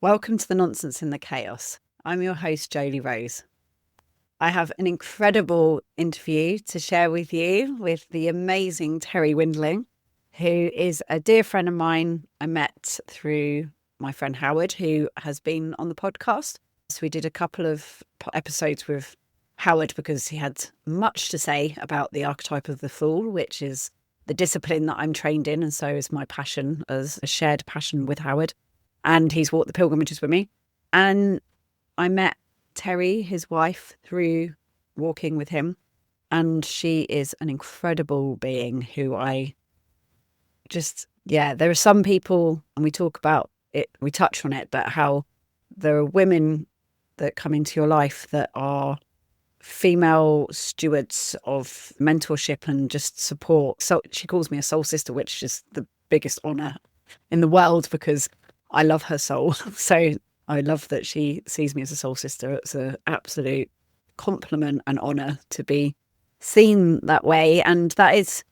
Welcome to the Nonsense in the Chaos. I'm your host, Jolie Rose. I have an incredible interview to share with you with the amazing Terri Windling, who is a dear friend of mine I met through my friend Howard, who has been on the podcast. So we did a couple of episodes with Howard because he had much to say about the archetype of the fool, which is the discipline that I'm trained in, and so is my passion as a shared passion with Howard. And he's walked the pilgrimages with me. And I met Terri, his wife, through walking with him. And she is an incredible being who I just, there are some people, and we talk about it, we touch on it, but how there are women that come into your life that are female stewards of mentorship and just support. So she calls me a soul sister, which is the biggest honor in the world because I love her soul. So I love that she sees me as a soul sister. It's an absolute compliment and honor to be seen that way. And that is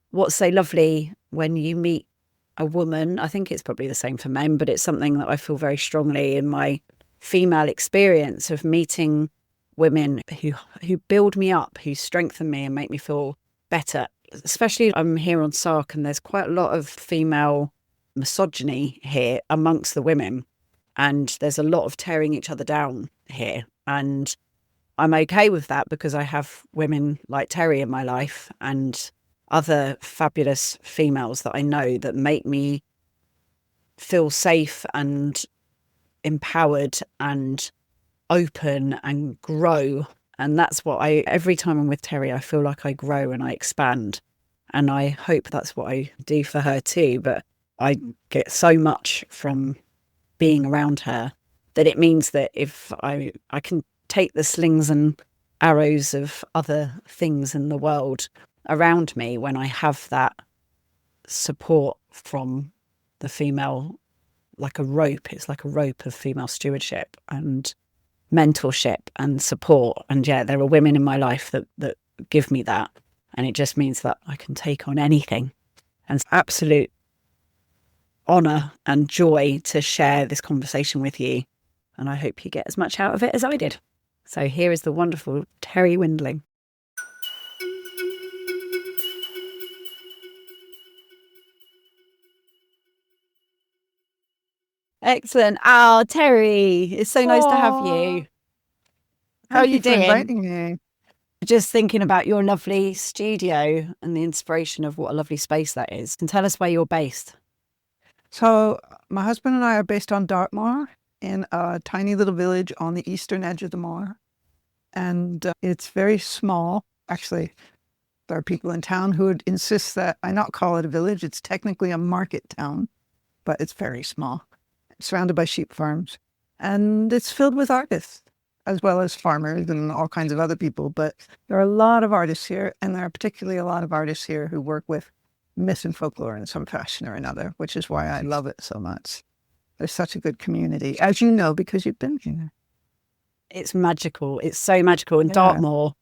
what's so lovely when you meet a woman. I think it's probably the same for men, but it's something that I feel very strongly in my female experience of meeting women who build me up, who strengthen me and make me feel better. Especially I'm here on SARC and there's quite a lot of female misogyny here amongst the women, and there's a lot of tearing each other down here, and I'm okay with that because I have women like Terri in my life and other fabulous females that I know that make me feel safe and empowered and open and grow. And that's what every time I'm with Terri, I feel like I grow and I expand, and I hope that's what I do for her too. But I get so much from being around her that it means that if I can take the slings and arrows of other things in the world around me when I have that support from the female, like a rope. It's like a rope of female stewardship and mentorship and support. And there are women in my life that give me that. And it just means that I can take on anything. And it's absolute honor and joy to share this conversation with you. And I hope you get as much out of it as I did. So here is the wonderful Terri Windling. Excellent. Oh, Terri, it's so nice to have you. How are you doing? Inviting me. Just thinking about your lovely studio and the inspiration of what a lovely space that is. And tell us where you're based. So my husband and I are based on Dartmoor in a tiny little village on the eastern edge of the moor. And it's very small. Actually, there are people in town who would insist that I not call it a village. It's technically a market town, but it's very small. It's surrounded by sheep farms. And it's filled with artists, as well as farmers and all kinds of other people. But there are a lot of artists here, and there are particularly a lot of artists here who work with myth and folklore in some fashion or another, which is why I love it so much. There's such a good community, as you know, because you've been here. It's magical. It's so magical. And Dartmoor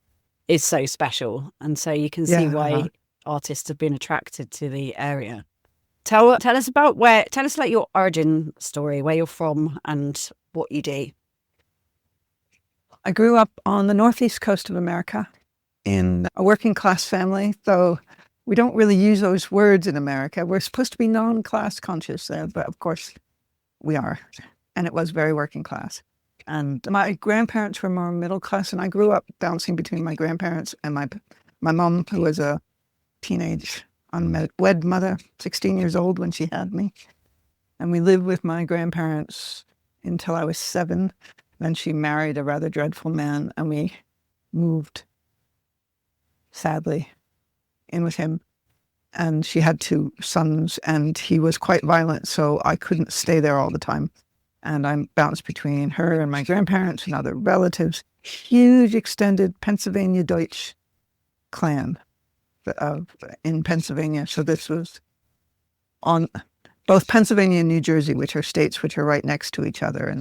is so special. And so you can see why artists have been attracted to the area. Tell us like your origin story, where you're from and what you do. I grew up on the northeast coast of America in a working class family, though we don't really use those words in America. We're supposed to be non-class conscious, but of course we are. And it was very working class. And my grandparents were more middle class, and I grew up bouncing between my grandparents and my mom, who was a teenage unwed mother, 16 years old when she had me. And we lived with my grandparents until I was 7. Then she married a rather dreadful man, and we moved, sadly, in with him. And she had 2 sons, and he was quite violent, so I couldn't stay there all the time. And I bounced between her and my grandparents and other relatives. Huge extended Pennsylvania Deutsch clan in Pennsylvania. So this was on both Pennsylvania and New Jersey, which are states which are right next to each other.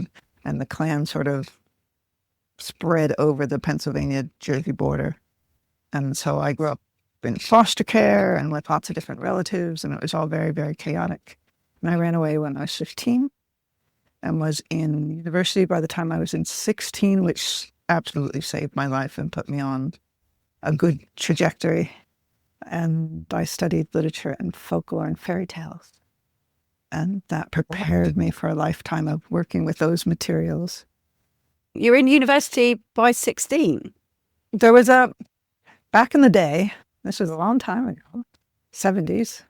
And the clan sort of spread over the Pennsylvania-Jersey border. And so I grew up in foster care and with lots of different relatives, and it was all very, very chaotic. And I ran away when I was 15. and was in university by the time I was in 16, which absolutely saved my life and put me on a good trajectory. And I studied literature and folklore and fairy tales. And that prepared me for a lifetime of working with those materials. You're in university by 16. There was back in the day, this was a long time ago, 70s,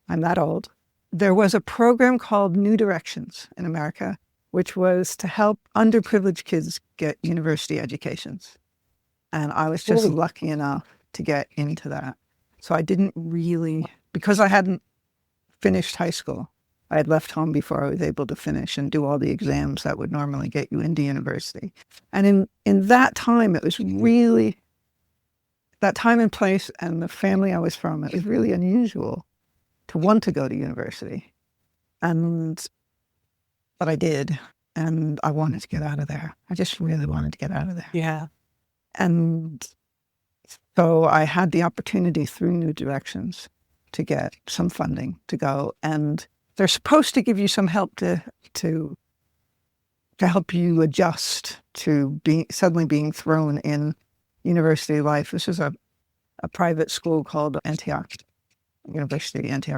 I'm that old, there was a program called New Directions in America, which was to help underprivileged kids get university educations. And I was just lucky enough to get into that. So I didn't really, because I hadn't finished high school, I had left home before I was able to finish and do all the exams that would normally get you into university. And in that time, it was really, that time and place and the family I was from, it was really unusual to want to go to university. But I did. And I wanted to get out of there. I just really wanted to get out of there. Yeah. And so I had the opportunity through New Directions to get some funding to go. And they're supposed to give you some help to help you adjust to suddenly being thrown in university life. This was a private school called Antioch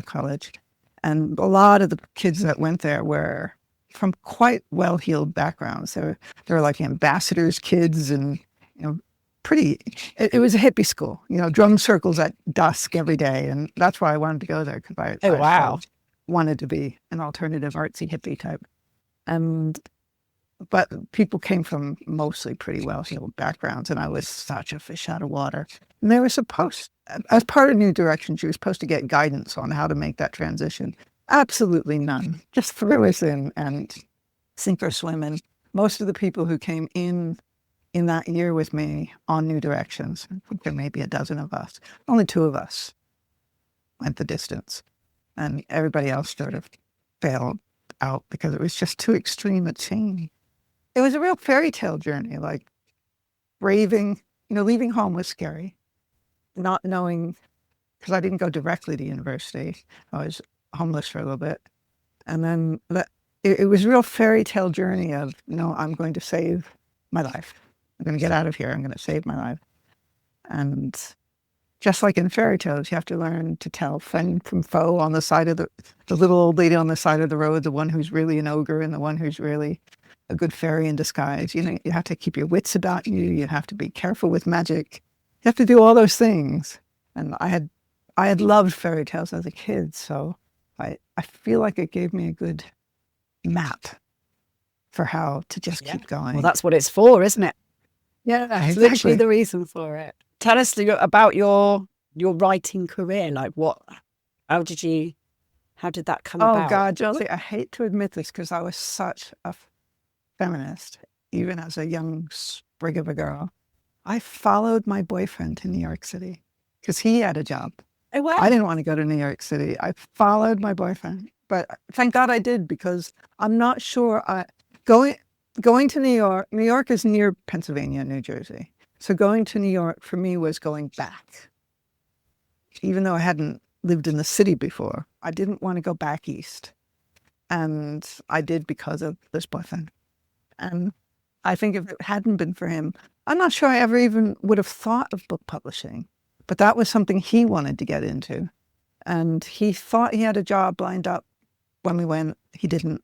College. And a lot of the kids that went there were from quite well-heeled backgrounds. They were like ambassadors' kids and, it was a hippie school, drum circles at dusk every day. And that's why I wanted to go there, because I wanted to be an alternative artsy hippie type. But people came from mostly pretty well-heeled backgrounds, and I was such a fish out of water. And they were supposed, as part of New Directions, you were supposed to get guidance on how to make that transition. Absolutely none. Just threw us in and sink or swim. And most of the people who came in that year with me on New Directions, I think there may be a dozen of us, only 2 of us went the distance. And everybody else sort of failed out because it was just too extreme a change. It was a real fairy tale journey, like braving, leaving home was scary. Not knowing, because I didn't go directly to university. I was homeless for a little bit. And then it was a real fairy tale journey of, I'm going to save my life. I'm going to get out of here. I'm going to save my life. And just like in fairy tales, you have to learn to tell friend from foe on the side of the little old lady on the side of the road, the one who's really an ogre and the one who's really a good fairy in disguise. You have to keep your wits about you. You have to be careful with magic. You have to do all those things. And I had loved fairy tales as a kid, so I feel like it gave me a good map for how to just keep going. Well, that's what it's for, isn't it? Yeah, it's exactly. literally the reason for it. Tell us about your writing career. Like how did that come about? Oh God, Josie, I hate to admit this because I was such a feminist, even as a young sprig of a girl. I followed my boyfriend to New York City because he had a job. Oh, wow. I didn't want to go to New York City. I followed my boyfriend, but thank God I did, because I'm not sure going to New York is near Pennsylvania and New Jersey. So going to New York for me was going back. Even though I hadn't lived in the city before, I didn't want to go back east. And I did because of this boyfriend. And I think if it hadn't been for him, I'm not sure I ever even would have thought of book publishing. But that was something he wanted to get into. And he thought he had a job lined up when we went. He didn't.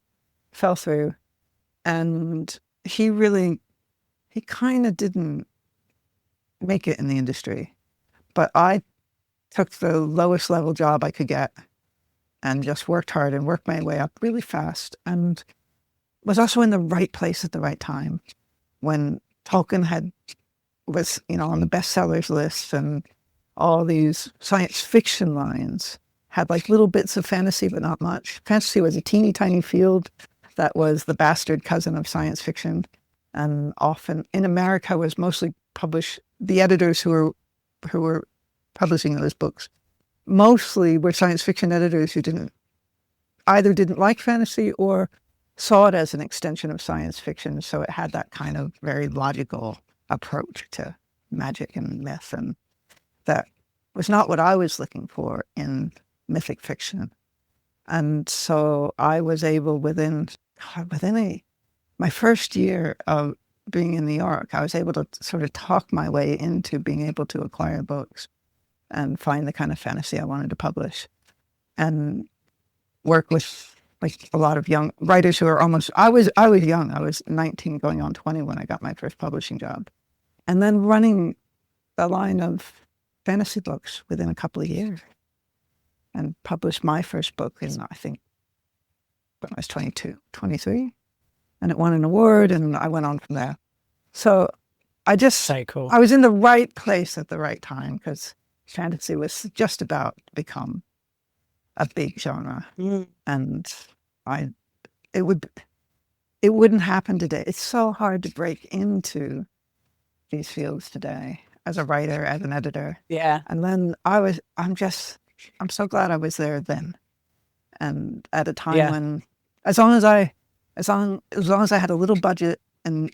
Fell through. And he kind of didn't make it in the industry. But I took the lowest level job I could get and just worked hard and worked my way up really fast, and was also in the right place at the right time when Tolkien was on the bestsellers list, and all these science fiction lines had like little bits of fantasy, but not much. Fantasy was a teeny tiny field that was the bastard cousin of science fiction, and often in America was mostly published. The editors who were publishing those books mostly were science fiction editors who either didn't like fantasy or saw it as an extension of science fiction. So it had that kind of very logical approach to magic and myth, and that was not what I was looking for in mythic fiction. And so I was able, within God, my first year of being in New York, I was able to sort of talk my way into being able to acquire books and find the kind of fantasy I wanted to publish, and work with like a lot of young writers who are almost. I was young. I was 19, going on 20 when I got my first publishing job, and then running the line of fantasy books within a couple of years, and published my first book in, I think, when I was 22, 23, and it won an award, and I went on from there. So So cool. I was in the right place at the right time, because fantasy was just about to become a big genre. And it wouldn't happen today. It's so hard to break into these fields today as a writer, as an editor. Yeah. And then I'm so glad I was there then. And at a time when, as long as I had a little budget and,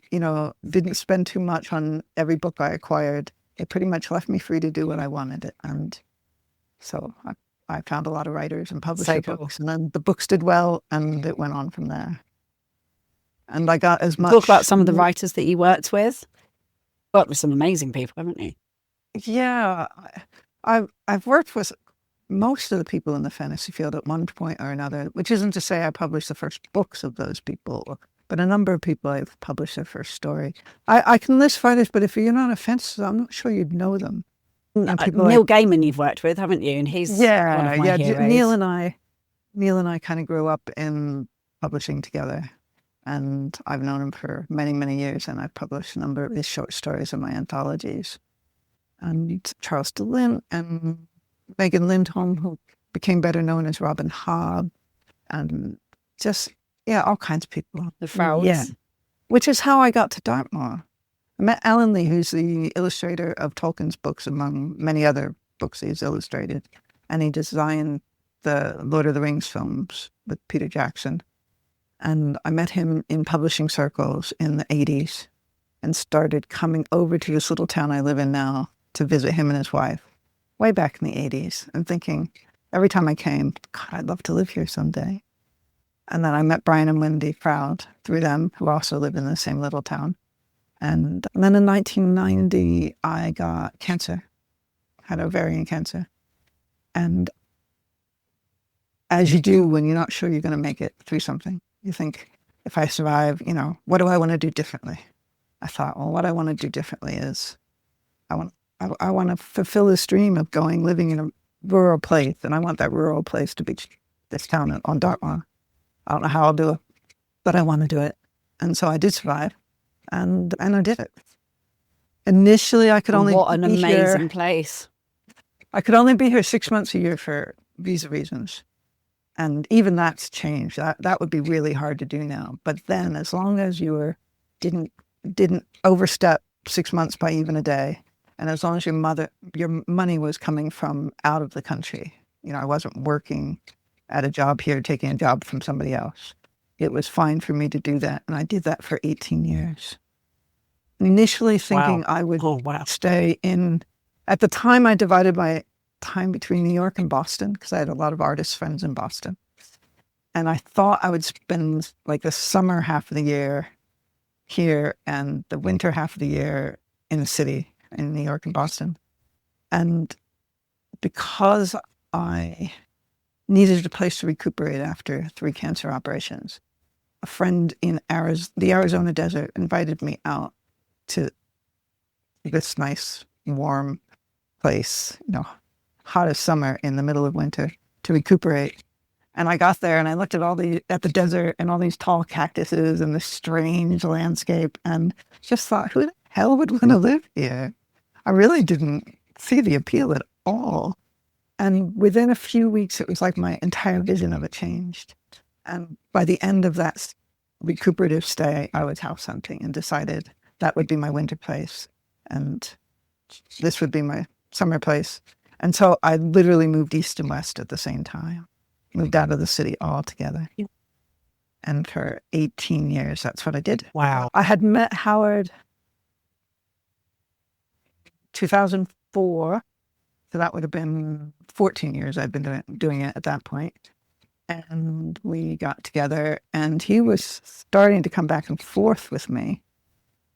didn't spend too much on every book I acquired, it pretty much left me free to do what I wanted. And so I found a lot of writers and published books, and then the books did well, and it went on from there. And I got as much. Talk about some of the writers that you worked with. Worked with some amazing people, haven't you? Yeah, I've worked with most of the people in the fantasy field at one point or another, which isn't to say I published the first books of those people, but a number of people I've published their first story. I can list writers, but if you're not a fantasist, I'm not sure you'd know them. Neil Gaiman you've worked with, haven't you? And he's one of my heroes. Neil and I kind of grew up in publishing together, and I've known him for many, many years, and I've published a number of his short stories in my anthologies. And Charles DeLint and Megan Lindholm, who became better known as Robin Hobb, and just, all kinds of people. The Frauds. Yeah, which is how I got to Dartmoor. I met Alan Lee, who's the illustrator of Tolkien's books, among many other books he's illustrated. And he designed the Lord of the Rings films with Peter Jackson. And I met him in publishing circles in the 80s and started coming over to this little town I live in now to visit him and his wife, way back in the 80s, and thinking every time I came, God, I'd love to live here someday. And then I met Brian and Wendy Froud through them, who also live in the same little town. And then in 1990, I got cancer, had ovarian cancer. And as you do when you're not sure you're going to make it through something, you think, if I survive, what do I want to do differently? I thought, well, what I want to do differently is I want to fulfill this dream of living in a rural place. And I want that rural place to be this town on Dartmoor. I don't know how I'll do it, but I want to do it. And so I did survive. And I did it. Initially, I could only What an amazing place. I could only be here 6 months a year for visa reasons. And even that's changed. That would be really hard to do now. But then, as long as you didn't overstep 6 months by even a day, and as long as your money was coming from out of the country, I wasn't working at a job here, taking a job from somebody else. It was fine for me to do that. And I did that for 18 years. Initially thinking I would stay in, at the time I divided my time between New York and Boston, because I had a lot of artist friends in Boston. And I thought I would spend like the summer half of the year here and the winter half of the year in the city, in New York and Boston. And because I needed a place to recuperate after 3 cancer operations, a friend in the Arizona desert invited me out to this nice, warm place, hot as summer in the middle of winter, to recuperate. And I got there and I looked at the desert and all these tall cactuses and this strange landscape, and just thought, who the hell would want to live here? I really didn't see the appeal at all. And within a few weeks, it was like my entire vision of it changed. And by the end of that recuperative stay, I was house hunting and decided that would be my winter place, and this would be my summer place. And so I literally moved east and west at the same time, moved out of the city altogether. Yeah. And for 18 years, that's what I did. Wow. I had met Howard 2004. So that would have been 14 years I'd been doing it at that point. and we got together, and he was starting to come back and forth with me.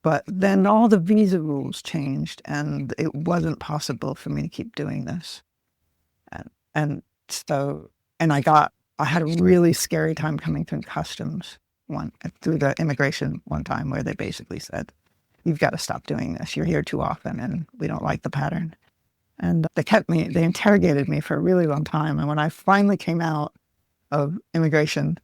But then all the visa rules changed, and it wasn't possible for me to keep doing this. And so, and I had a really scary time coming through customs through the immigration one time, where they basically said, "You've got to stop doing this. You're here too often, and we don't like the pattern." And they interrogated me for a really long time. And when I finally came out of immigration,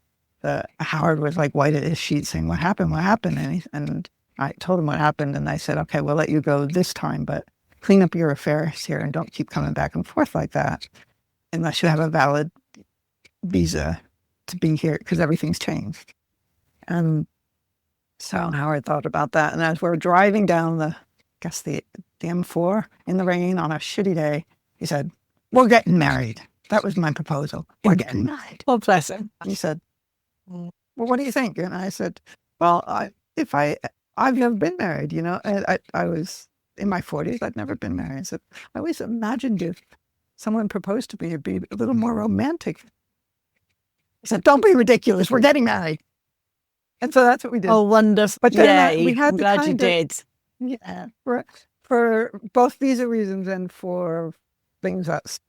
Howard was like white at his sheet saying, "What happened? What happened?" And I told him what happened, and I said, "Okay, we'll let you go this time, but clean up your affairs here and don't keep coming back and forth like that unless you have a valid visa to be here, because everything's changed." And so Howard thought about that. And as we're driving down the M4 in the rain on a shitty day, he said, "We're getting married." That was my proposal. "We're getting married." Well, bless him. He said, "Well, what do you think?" And I said, "Well, I've never been married, you know." And I was in my 40s. I'd never been married. I said, "I always imagined if someone proposed to me, it'd be a little more romantic." He said, "Don't be ridiculous. We're getting married." And so that's what we did. Oh, wonderful. But then we had I'm glad you did. Yeah, for both visa reasons and for things that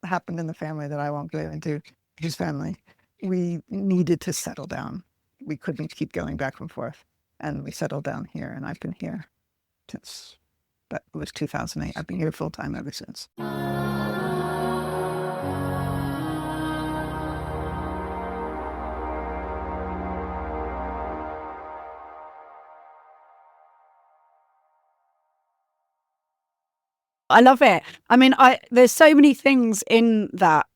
happened in the family that I won't go into, his family, we needed to settle down. We couldn't keep going back and forth. And we settled down here, and I've been here since, that was 2008. I've been here full time ever since. I love it. I mean, there's so many things in that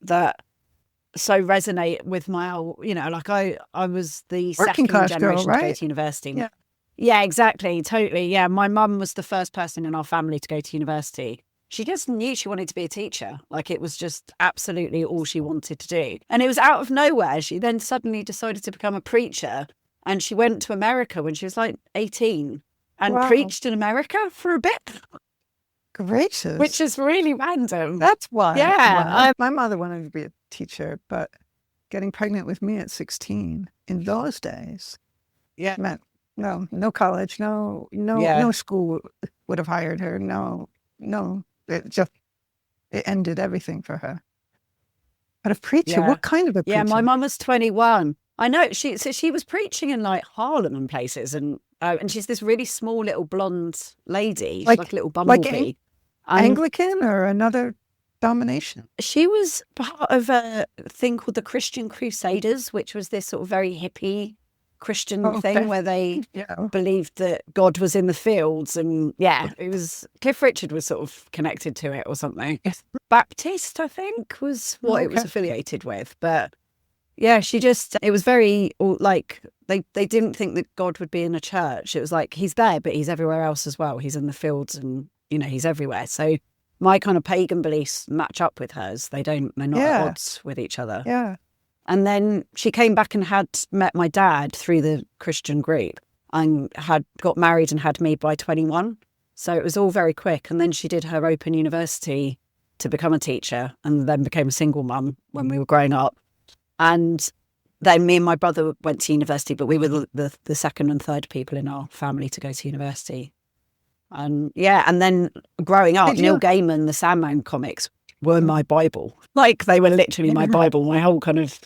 so resonate with my whole, you know, like I was the Working second class generation girl, to go right? to university. Yeah. Yeah, exactly. Totally. Yeah. My mum was the first person in our family to go to university. She just knew she wanted to be a teacher. Like, it was just absolutely all she wanted to do. And it was out of nowhere. She then suddenly decided to become a preacher, and she went to America when she was like 18 and Wow. preached in America for a bit. Gracious. Which is really random. That's why. Yeah. My mother wanted to be a teacher, but getting pregnant with me at 16 in those days, meant no college, no school would have hired her. No, it ended everything for her. But a preacher, what kind of a preacher? Yeah, my mum was 21. I know. She was preaching in like Harlem and places, and she's this really small little blonde lady, she's like a little bumblebee. Anglican or another denomination? She was part of a thing called the Christian Crusaders, which was this sort of very hippie Christian thing where they believed that God was in the fields, and it was Cliff Richard was sort of connected to it or something. Yes. Baptist, I think, was what it was affiliated with, but. Yeah, it was very like they didn't think that God would be in a church. It was like, he's there, but he's everywhere else as well. He's in the fields and, you know, he's everywhere. So my kind of pagan beliefs match up with hers. They're not at odds with each other. Yeah. And then she came back and had met my dad through the Christian group and had got married and had me by 21. So it was all very quick. And then she did her open university to become a teacher, and then became a single mum when we were growing up. And then me and my brother went to university, but we were the second and third people in our family to go to university. And and then growing up, Neil Gaiman, the Sandman comics were my Bible. Like, they were literally my Bible. My whole kind of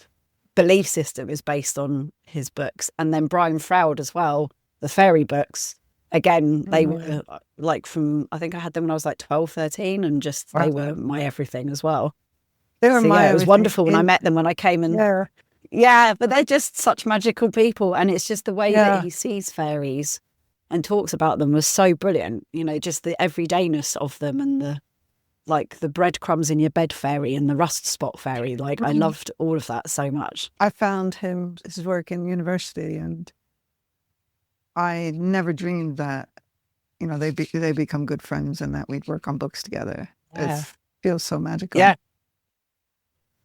belief system is based on his books. And then Brian Froud as well, the fairy books. Again, they were like I think I had them when I was like 12, 13, and just they were my everything as well. They were it was wonderful when I met them, when I came and but they're just such magical people, and it's just the way that he sees fairies and talks about them was so brilliant. You know, just the everydayness of them, and the breadcrumbs in your bed fairy and the rust spot fairy. Like, I loved all of that so much. I found his work in university, and I never dreamed that, you know, they become good friends and that we'd work on books together. Yeah. It feels so magical. Yeah.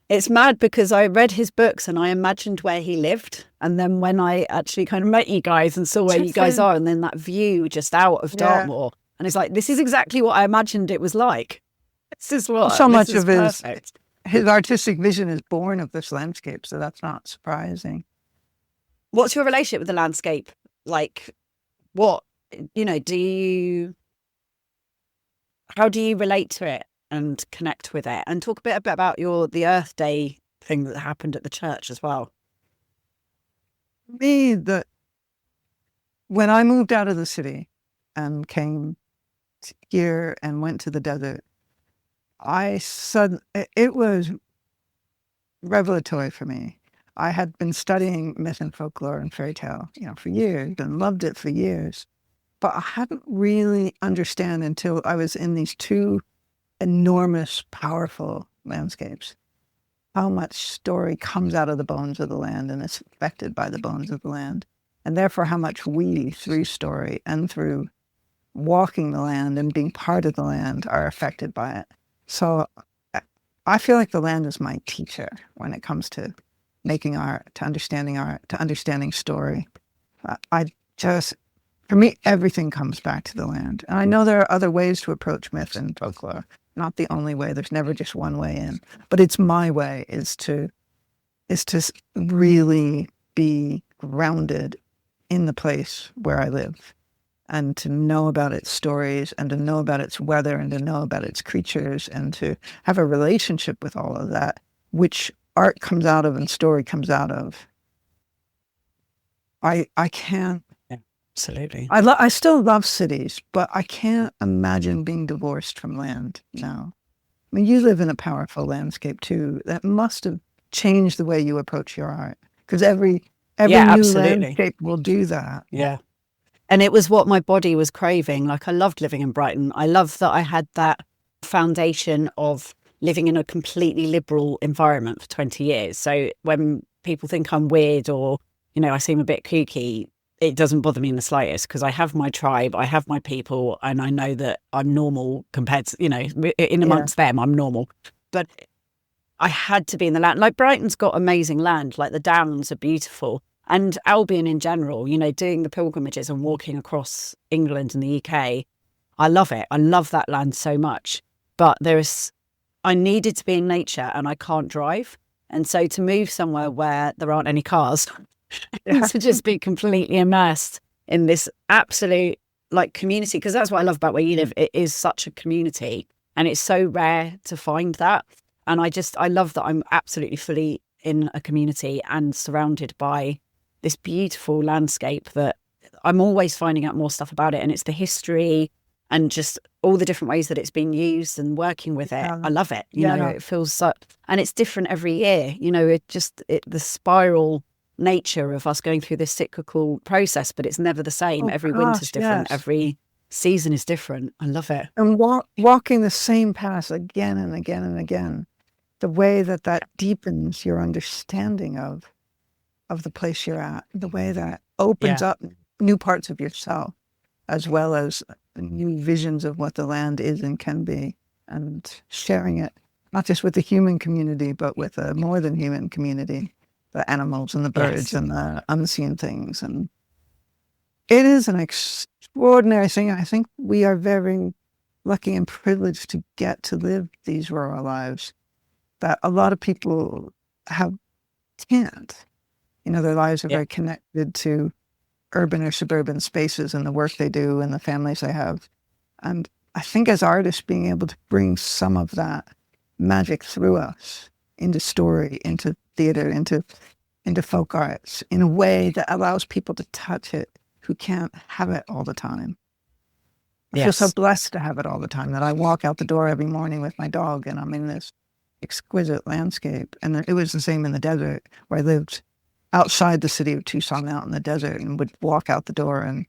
It's mad because I read his books and I imagined where he lived. And then when I actually kind of met you guys and saw where you guys are, and then that view just out of Dartmoor, and it's like, this is exactly what I imagined it was like. This is what so much of his his artistic vision is born of this landscape, so that's not surprising. What's your relationship with the landscape? Like, what, how do you relate to it and connect with it? And talk a bit about the Earth Day thing that happened at the church as well. Me, when I moved out of the city and came here and went to the desert, it was revelatory for me. I had been studying myth and folklore and fairy tale, for years and loved it for years. But I hadn't really understand until I was in these two enormous, powerful landscapes, how much story comes out of the bones of the land and is affected by the bones of the land. And therefore how much we, through story and through walking the land and being part of the land, are affected by it. So I feel like the land is my teacher when it comes to making art, to understanding story. For me, everything comes back to the land. And I know there are other ways to approach myth and folklore. Not the only way. There's never just one way in. But it's my way, is to really be grounded in the place where I live, and to know about its stories, and to know about its weather, and to know about its creatures, and to have a relationship with all of that, which art comes out of and story comes out of. I can't. Yeah, absolutely. I still love cities, but I can't imagine being divorced from land now. I mean, you live in a powerful landscape too. That must have changed the way you approach your art, because every new absolutely. landscape will do that. Yeah. And it was what my body was craving. Like, I loved living in Brighton. I loved that I had that foundation of living in a completely liberal environment for 20 years. So when people think I'm weird or, I seem a bit kooky, it doesn't bother me in the slightest, because I have my tribe, I have my people, and I know that I'm normal compared to, in amongst them, I'm normal. But I had to be in the land. Like, Brighton's got amazing land. Like, the downs are beautiful. And Albion in general, doing the pilgrimages and walking across England and the UK, I love it. I love that land so much. But I needed to be in nature, and I can't drive. And so to move somewhere where there aren't any cars, to just be completely immersed in this absolute community, because that's what I love about where you live. It is such a community, and it's so rare to find that. And I love that I'm absolutely fully in a community and surrounded by this beautiful landscape that I'm always finding out more stuff about it. And it's the history and just all the different ways that it's been used and working with it. I love it. It feels so, and it's different every year. The spiral nature of us going through this cyclical process, but it's never the same. Every winter's different. Yes. Every season is different. I love it. And walking the same path again and again and again, the way that deepens your understanding of the place you're at, the way that opens up new parts of yourself, as well as new visions of what the land is and can be, and sharing it, not just with the human community, but with a more than human community, the animals and the birds and the unseen things. And it is an extraordinary thing. I think we are very lucky and privileged to get to live these rural lives that a lot of people can't. Their lives are very connected to urban or suburban spaces and the work they do and the families they have. And I think as artists, being able to bring some of that magic through us into story, into theater, into folk arts, in a way that allows people to touch it who can't have it all the time. I feel so blessed to have it all the time, that I walk out the door every morning with my dog and I'm in this exquisite landscape. And it was the same in the desert, where I lived outside the city of Tucson, out in the desert, and would walk out the door and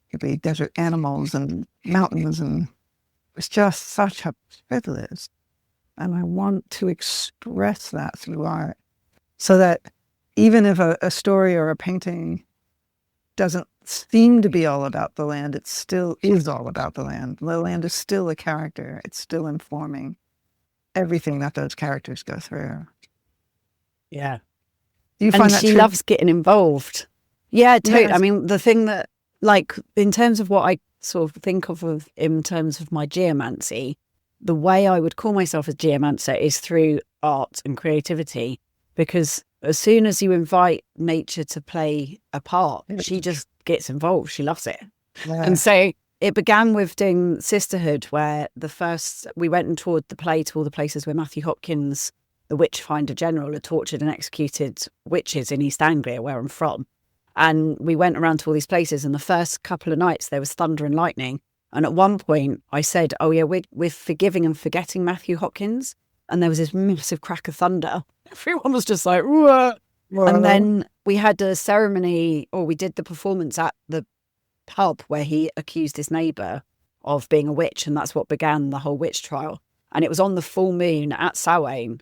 it'd be desert animals and mountains, and it was just such a privilege. And I want to express that through art, so that even if a story or a painting doesn't seem to be all about the land, it still is all about the land. The land is still a character. It's still informing everything that those characters go through. Yeah. Do you find that she loves getting involved. Yeah, totally. Yes. I mean, the thing that, in terms of what I sort of think of in terms of my geomancy, the way I would call myself a geomancer is through art and creativity, because as soon as you invite nature to play a part, she just gets involved. She loves it. Yeah. And so it began with doing Sisterhood, where we went and toured the play to all the places where Matthew Hopkins, the Witchfinder General, had tortured and executed witches in East Anglia, where I'm from. And we went around to all these places, and the first couple of nights there was thunder and lightning. And at one point I said, oh yeah, we're forgiving and forgetting Matthew Hopkins. And there was this massive crack of thunder. Everyone was just like, whoa. And then we had a ceremony, or we did the performance at the pub where he accused his neighbour of being a witch. And that's what began the whole witch trial. And it was on the full moon at Samhain.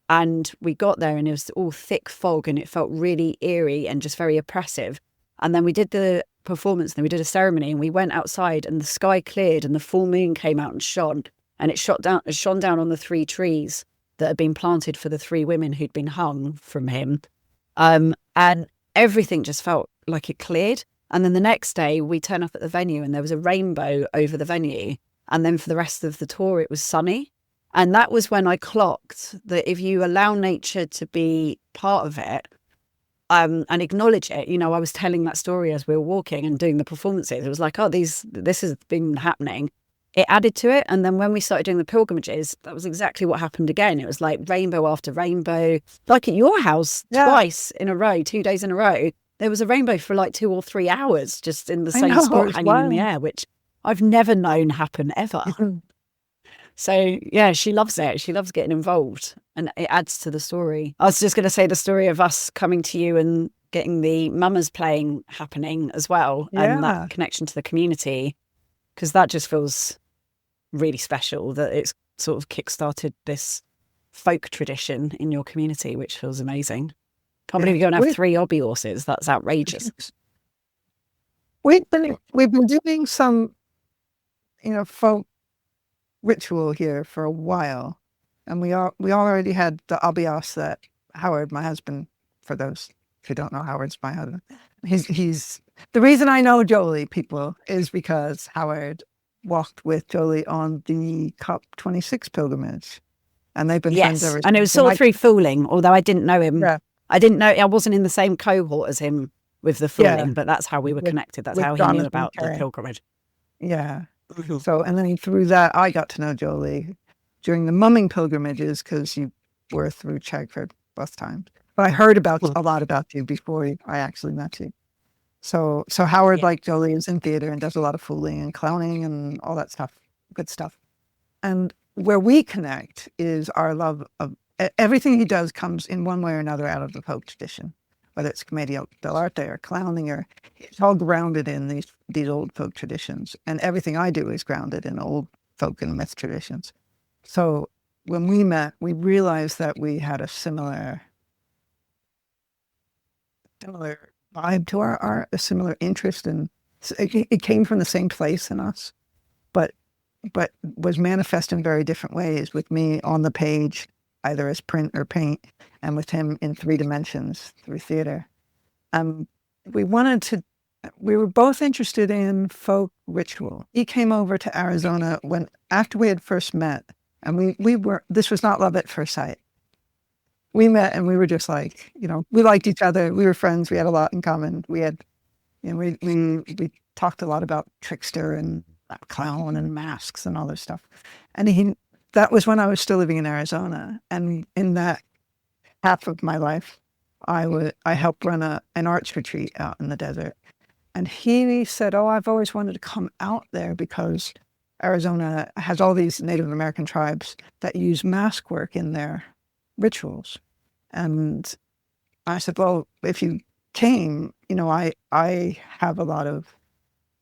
And we got there and it was all thick fog and it felt really eerie and just very oppressive. And then we did the performance and then we did a ceremony and we went outside and the sky cleared and the full moon came out and shone. And it shone down on the 3 trees that had been planted for the 3 women who'd been hung from him. And everything just felt like it cleared. And then the next day we turned up at the venue and there was a rainbow over the venue. And then for the rest of the tour, it was sunny. And that was when I clocked that if you allow nature to be part of it and acknowledge it, you know, I was telling that story as we were walking and doing the performances. It was like, oh, this has been happening. It added to it. And then when we started doing the pilgrimages, that was exactly what happened again. It was like rainbow after rainbow, like at your house, twice in a row, 2 days in a row. There was a rainbow for like 2 or 3 hours just in the same spot hanging in the air, which I've never known happen ever. So, yeah, she loves it. She loves getting involved and it adds to the story. I was just going to say the story of us coming to you and getting the mummers playing happening as well. Yeah. And that connection to the community, because that just feels really special that it's sort of kickstarted this folk tradition in your community, which feels amazing. Can't believe you're going to have 3 hobby horses. That's outrageous. We've been doing some, folk ritual here for a while, and we already had the abios that Howard, my husband, for those who don't know, Howard's my husband. He's the reason I know Jolie, people, is because Howard walked with Jolie on the COP26 pilgrimage, and they've been friends ever since. And it was sort of through fooling, although I didn't know him. Yeah. I didn't know, I wasn't in the same cohort as him with the fooling, but that's how we were connected. That's how he knew about the pilgrimage. Yeah. So, and then through that, I got to know Jolie during the mumming pilgrimages because you were through Chagford both times. But I heard a lot about you before I actually met you. So Howard, like Jolie, is in theater and does a lot of fooling and clowning and all that stuff, good stuff. And where we connect is our love of everything he does comes in one way or another out of the folk tradition, whether it's commedia dell'arte or clowning, or it's all grounded in these old folk traditions. And everything I do is grounded in old folk and myth traditions. So when we met, we realized that we had a similar vibe to our art, a similar interest in it came from the same place in us, but was manifest in very different ways, with me on the page, either as print or paint, and with him in 3 dimensions through theater. We were both interested in folk ritual. He came over to Arizona after we had first met, and this was not love at first sight. We met and we were just like, we liked each other. We were friends. We had a lot in common. We had, we talked a lot about trickster and clown and masks and all this stuff. And that was when I was still living in Arizona. And in that half of my life, I helped run an arts retreat out in the desert. And he said, oh, I've always wanted to come out there because Arizona has all these Native American tribes that use mask work in their rituals. And I said, well, if you came, I have a lot of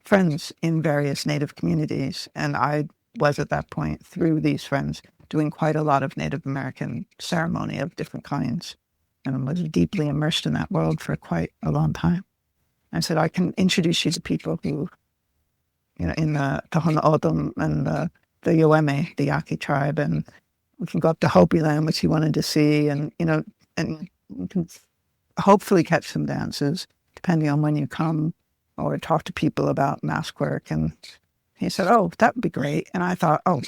friends in various Native communities. And I was at that point, through these friends, doing quite a lot of Native American ceremony of different kinds. And I was deeply immersed in that world for quite a long time. I said, I can introduce you to people who, in the Tohono O'odham and the Yoeme, the Yaqui tribe, and we can go up to Hopi Land, which he wanted to see, and you can hopefully catch some dances, depending on when you come, or talk to people about mask work. And He said, "Oh, that would be great." And I thought, "Oh,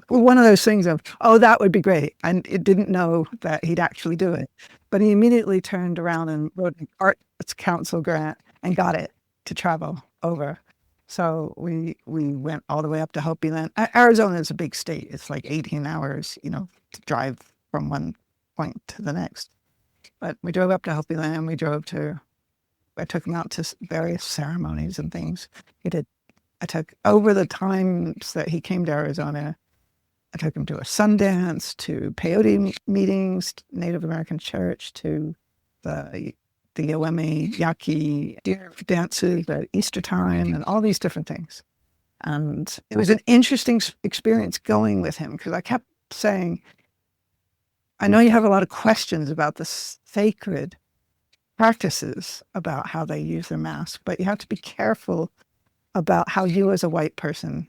one of those things of, oh, that would be great." And it didn't know that he'd actually do it. But he immediately turned around and wrote an Arts Council grant and got it to travel over. So we went all the way up to Hopi Land. Arizona is a big state. It's like 18 hours, to drive from one point to the next. But we drove up to Hopi Land. I took him out to various ceremonies and things. I took, over the times that he came to Arizona, I took him to a Sundance, to peyote meetings, Native American church, to the Yoemi Yaqui deer dances at Easter time, and all these different things. And it was an interesting experience going with him, because I kept saying, I know you have a lot of questions about the sacred practices about how they use their mask, but you have to be careful about how you as a white person,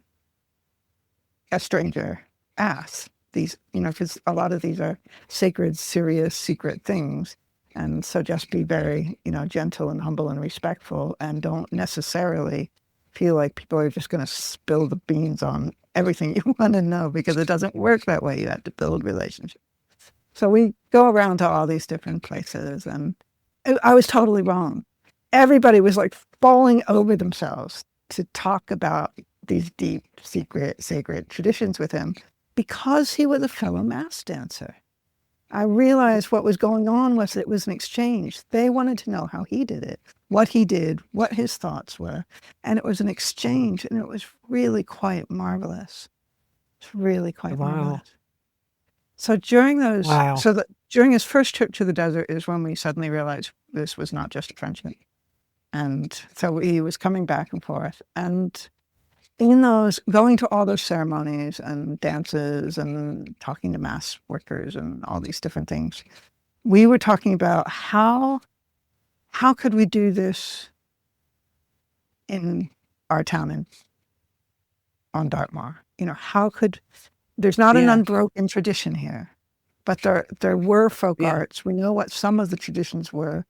a stranger, ask these, because a lot of these are sacred, serious, secret things. And so just be very, gentle and humble and respectful, and don't necessarily feel like people are just going to spill the beans on everything you want to know, because it doesn't work that way. You have to build relationships. So we go around to all these different places, and I was totally wrong. Everybody was like falling over themselves to talk about these deep, secret, sacred traditions with him, because he was a fellow mask dancer. I realized what was going on was it was an exchange. They wanted to know how he did it, what he did, what his thoughts were. And it was an exchange, and it was really quite marvelous. It's really quite marvelous. So during during his first trip to the desert is when we suddenly realized this was not just a friendship. And so he was coming back and forth. And in those, going to all those ceremonies and dances and talking to mass workers and all these different things, we were talking about how could we do this in our town on Dartmoor? There's not an unbroken tradition here, but there were folk arts. We know what some of the traditions were.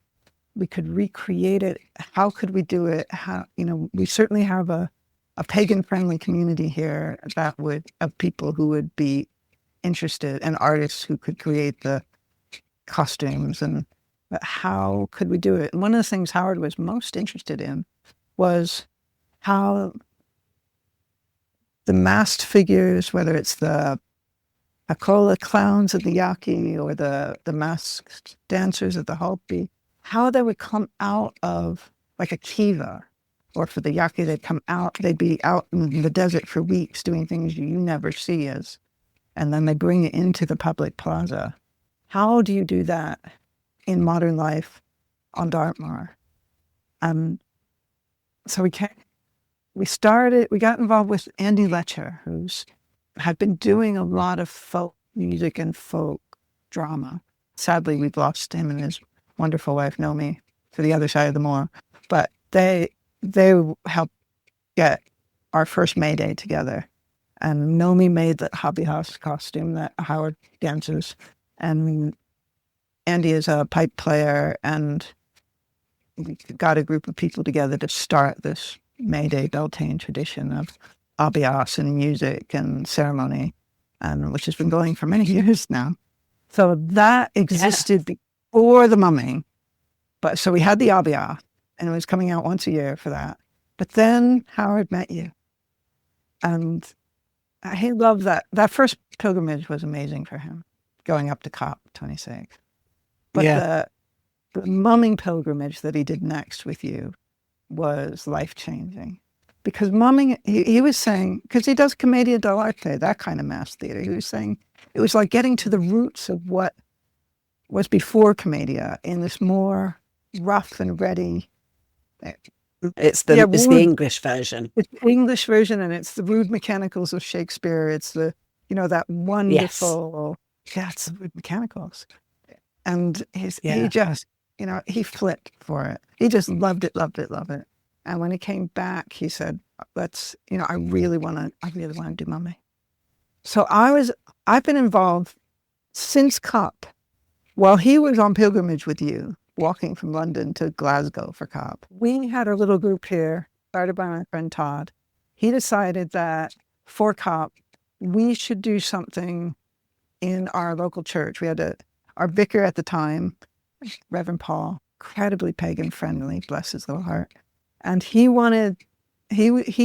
We could recreate it. How could we do it? We certainly have a pagan-friendly community here of people who would be interested, and artists who could create the costumes. But how could we do it? And one of the things Howard was most interested in was how the masked figures, whether it's the Hakola clowns of the Yaqui or the masked dancers of the Hopi, how they would come out of, like a kiva, or for the Yaqui, they'd be out in the desert for weeks doing things you never see and then they bring it into the public plaza. How do you do that in modern life on Dartmoor? So we got involved with Andy Letcher, who's had been doing a lot of folk music and folk drama. Sadly, we've lost him and his wonderful wife, Nomi, to the other side of the moor. But they helped get our first May Day together. And Nomi made the hobby house costume that Howard dances. And Andy is a pipe player, and we got a group of people together to start this May Day Beltane tradition of abias and music and ceremony, and which has been going for many years now. So that existed before the mumming. But so we had the abia, and it was coming out once a year for that. But then Howard met you. And he loved that. That first pilgrimage was amazing for him, going up to COP 26. But the mumming pilgrimage that he did next with you was life-changing. Because mumming, he was saying, because he does commedia dell'arte, that kind of mass theater, he was saying it was like getting to the roots of what was before commedia in this more rough and ready. It's the English version. It's the English version, and it's the rude mechanicals of Shakespeare. It's the, that wonderful, it's the rude mechanicals. And he just, he flipped for it. He just loved it, loved it, loved it. And when he came back, he said, I really want to do mumming. So I've been involved since COP. While he was on pilgrimage with you, walking from London to Glasgow for COP, we had a little group here, started by my friend Todd, he decided that for COP, we should do something in our local church. We had our vicar at the time, Reverend Paul, incredibly pagan friendly, bless his little heart. And he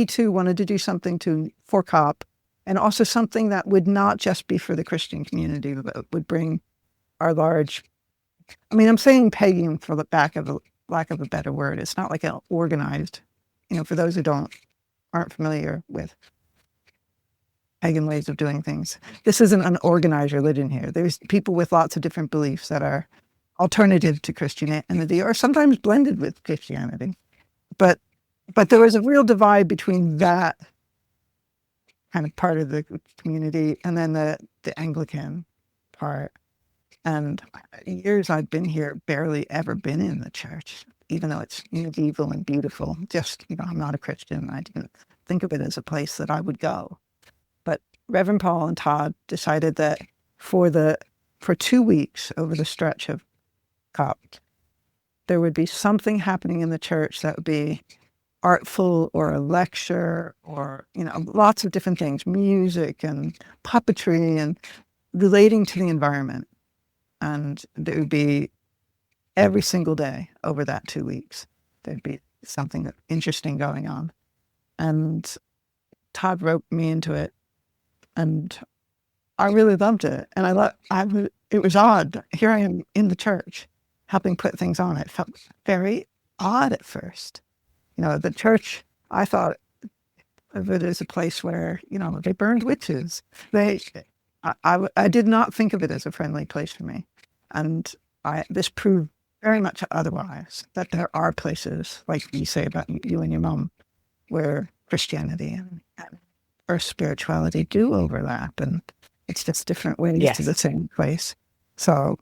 too wanted to do something for COP, and also something that would not just be for the Christian community, but would bring our large, I'm saying pagan for the lack of a better word. It's not like an organized, for those who aren't familiar with pagan ways of doing things. This isn't an organized religion here. There's people with lots of different beliefs that are alternative to Christianity or sometimes blended with Christianity. But there was a real divide between that kind of part of the community and then the Anglican part. And years I've been here, barely ever been in the church, even though it's medieval and beautiful. Just, I'm not a Christian. I didn't think of it as a place that I would go. But Reverend Paul and Todd decided that for 2 weeks over the stretch of COP, there would be something happening in the church that would be artful or a lecture or, lots of different things, music and puppetry and relating to the environment. And there would be every single day over that 2 weeks, there'd be something interesting going on. And Todd roped me into it. And I really loved it. And it was odd. Here I am in the church helping put things on. It felt very odd at first. The church, I thought of it as a place where, they burned witches. I did not think of it as a friendly place for me. And this proved very much otherwise, that there are places, like you say about you and your mom, where Christianity and or spirituality do overlap, and it's just different ways to the same place. So,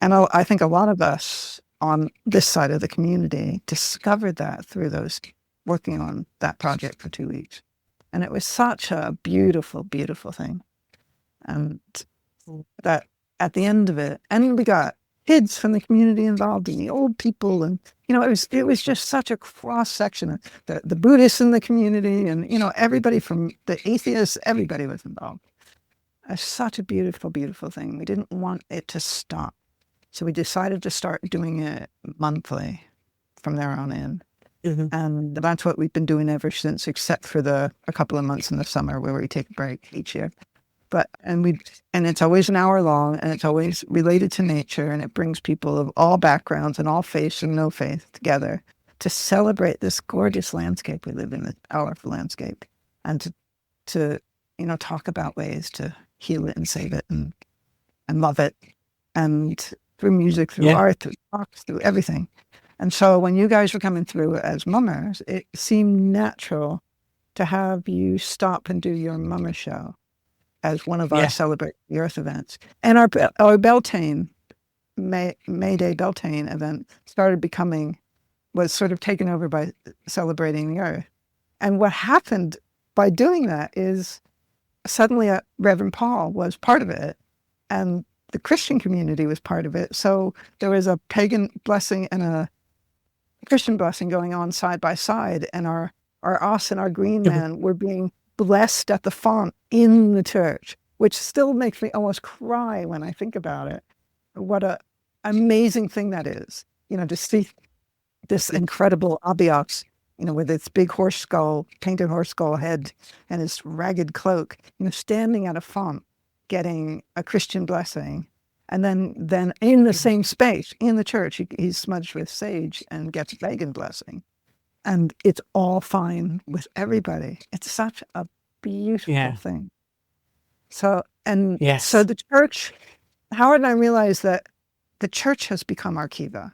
and I think a lot of us on this side of the community discovered that through those working on that project for 2 weeks. And it was such a beautiful, beautiful thing. And that at the end of it, and we got kids from the community involved and the old people, and it was just such a cross section of the Buddhists in the community, and everybody from the atheists, everybody was involved. It's such a beautiful, beautiful thing. We didn't want it to stop, so we decided to start doing it monthly from there on in. Mm-hmm. And that's what we've been doing ever since, except for a couple of months in the summer where we take a break each year. And it's always an hour long, and it's always related to nature, and it brings people of all backgrounds and all faiths and no faith together to celebrate this gorgeous landscape we live in, this powerful landscape, and to talk about ways to heal it and save it and love it, and through music, through art, through talks, through everything. And so when you guys were coming through as mummers, it seemed natural to have you stop and do your mummer show as one of our Celebrate the Earth events. And our Beltane, May Day Beltane event was sort of taken over by Celebrating the Earth. And what happened by doing that is suddenly Reverend Paul was part of it, and the Christian community was part of it. So there was a pagan blessing and a Christian blessing going on side by side, and our us and our green man were being blessed at the font in the church, which still makes me almost cry when I think about it. What a amazing thing that is, to see this incredible abios, with its big painted horse skull head and his ragged cloak, standing at a font, getting a Christian blessing. And then in the same space, in the church, he's smudged with sage and gets pagan blessing. And it's all fine with everybody. It's such a beautiful thing. So the church, Howard and I realized that the church has become our kiva.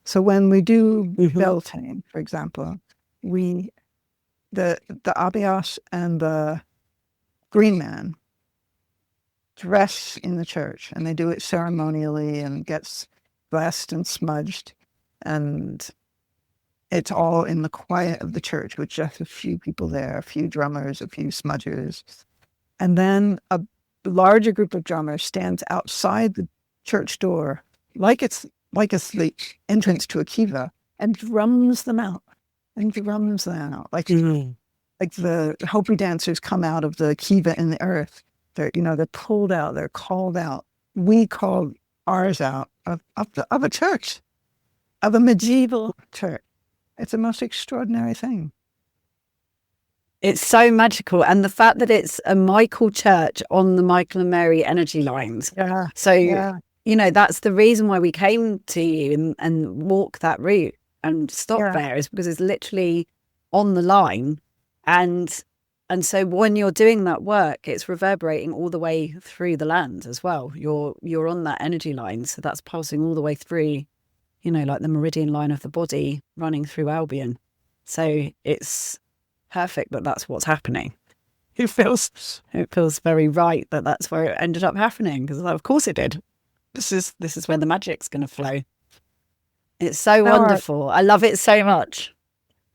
So when we do Beltane, for example, the abios and the green man dress in the church, and they do it ceremonially and gets blessed and smudged, and it's all in the quiet of the church with just a few people there, a few drummers, a few smudgers. And then a larger group of drummers stands outside the church door, like it's the entrance to a kiva, and drums them out. Like like the Hopi dancers come out of the kiva in the earth. They're pulled out. They're called out. We called ours out of a church, of a medieval church. It's the most extraordinary thing. It's so magical. And the fact that it's a Michael church on the Michael and Mary energy lines. Yeah. So, Yeah. That's the reason why we came to you and walk that route and stop Yeah. there, is because it's literally on the line. And so when you're doing that work, it's reverberating all the way through the land as well. You're on that energy line. So that's passing all the way through, like the meridian line of the body running through Albion. So it's perfect that that's what's happening. It feels very right that that's where it ended up happening, because of course it did. This is where the magic's going to flow. It's so wonderful. I love it so much.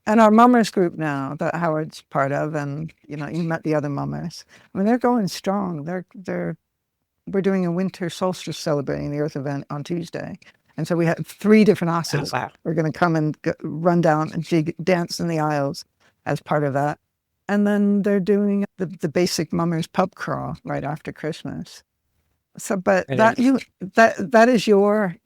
And our mummers group now that Howard's part of, and you met the other mummers. I mean, they're going strong. We're doing a winter solstice celebrating the Earth event on Tuesday, and so we had 3 different asas. Oh, wow. We're going to come and run down and dance in the aisles as part of that, and then they're doing the basic mummers pub crawl right after Christmas. So, but that is your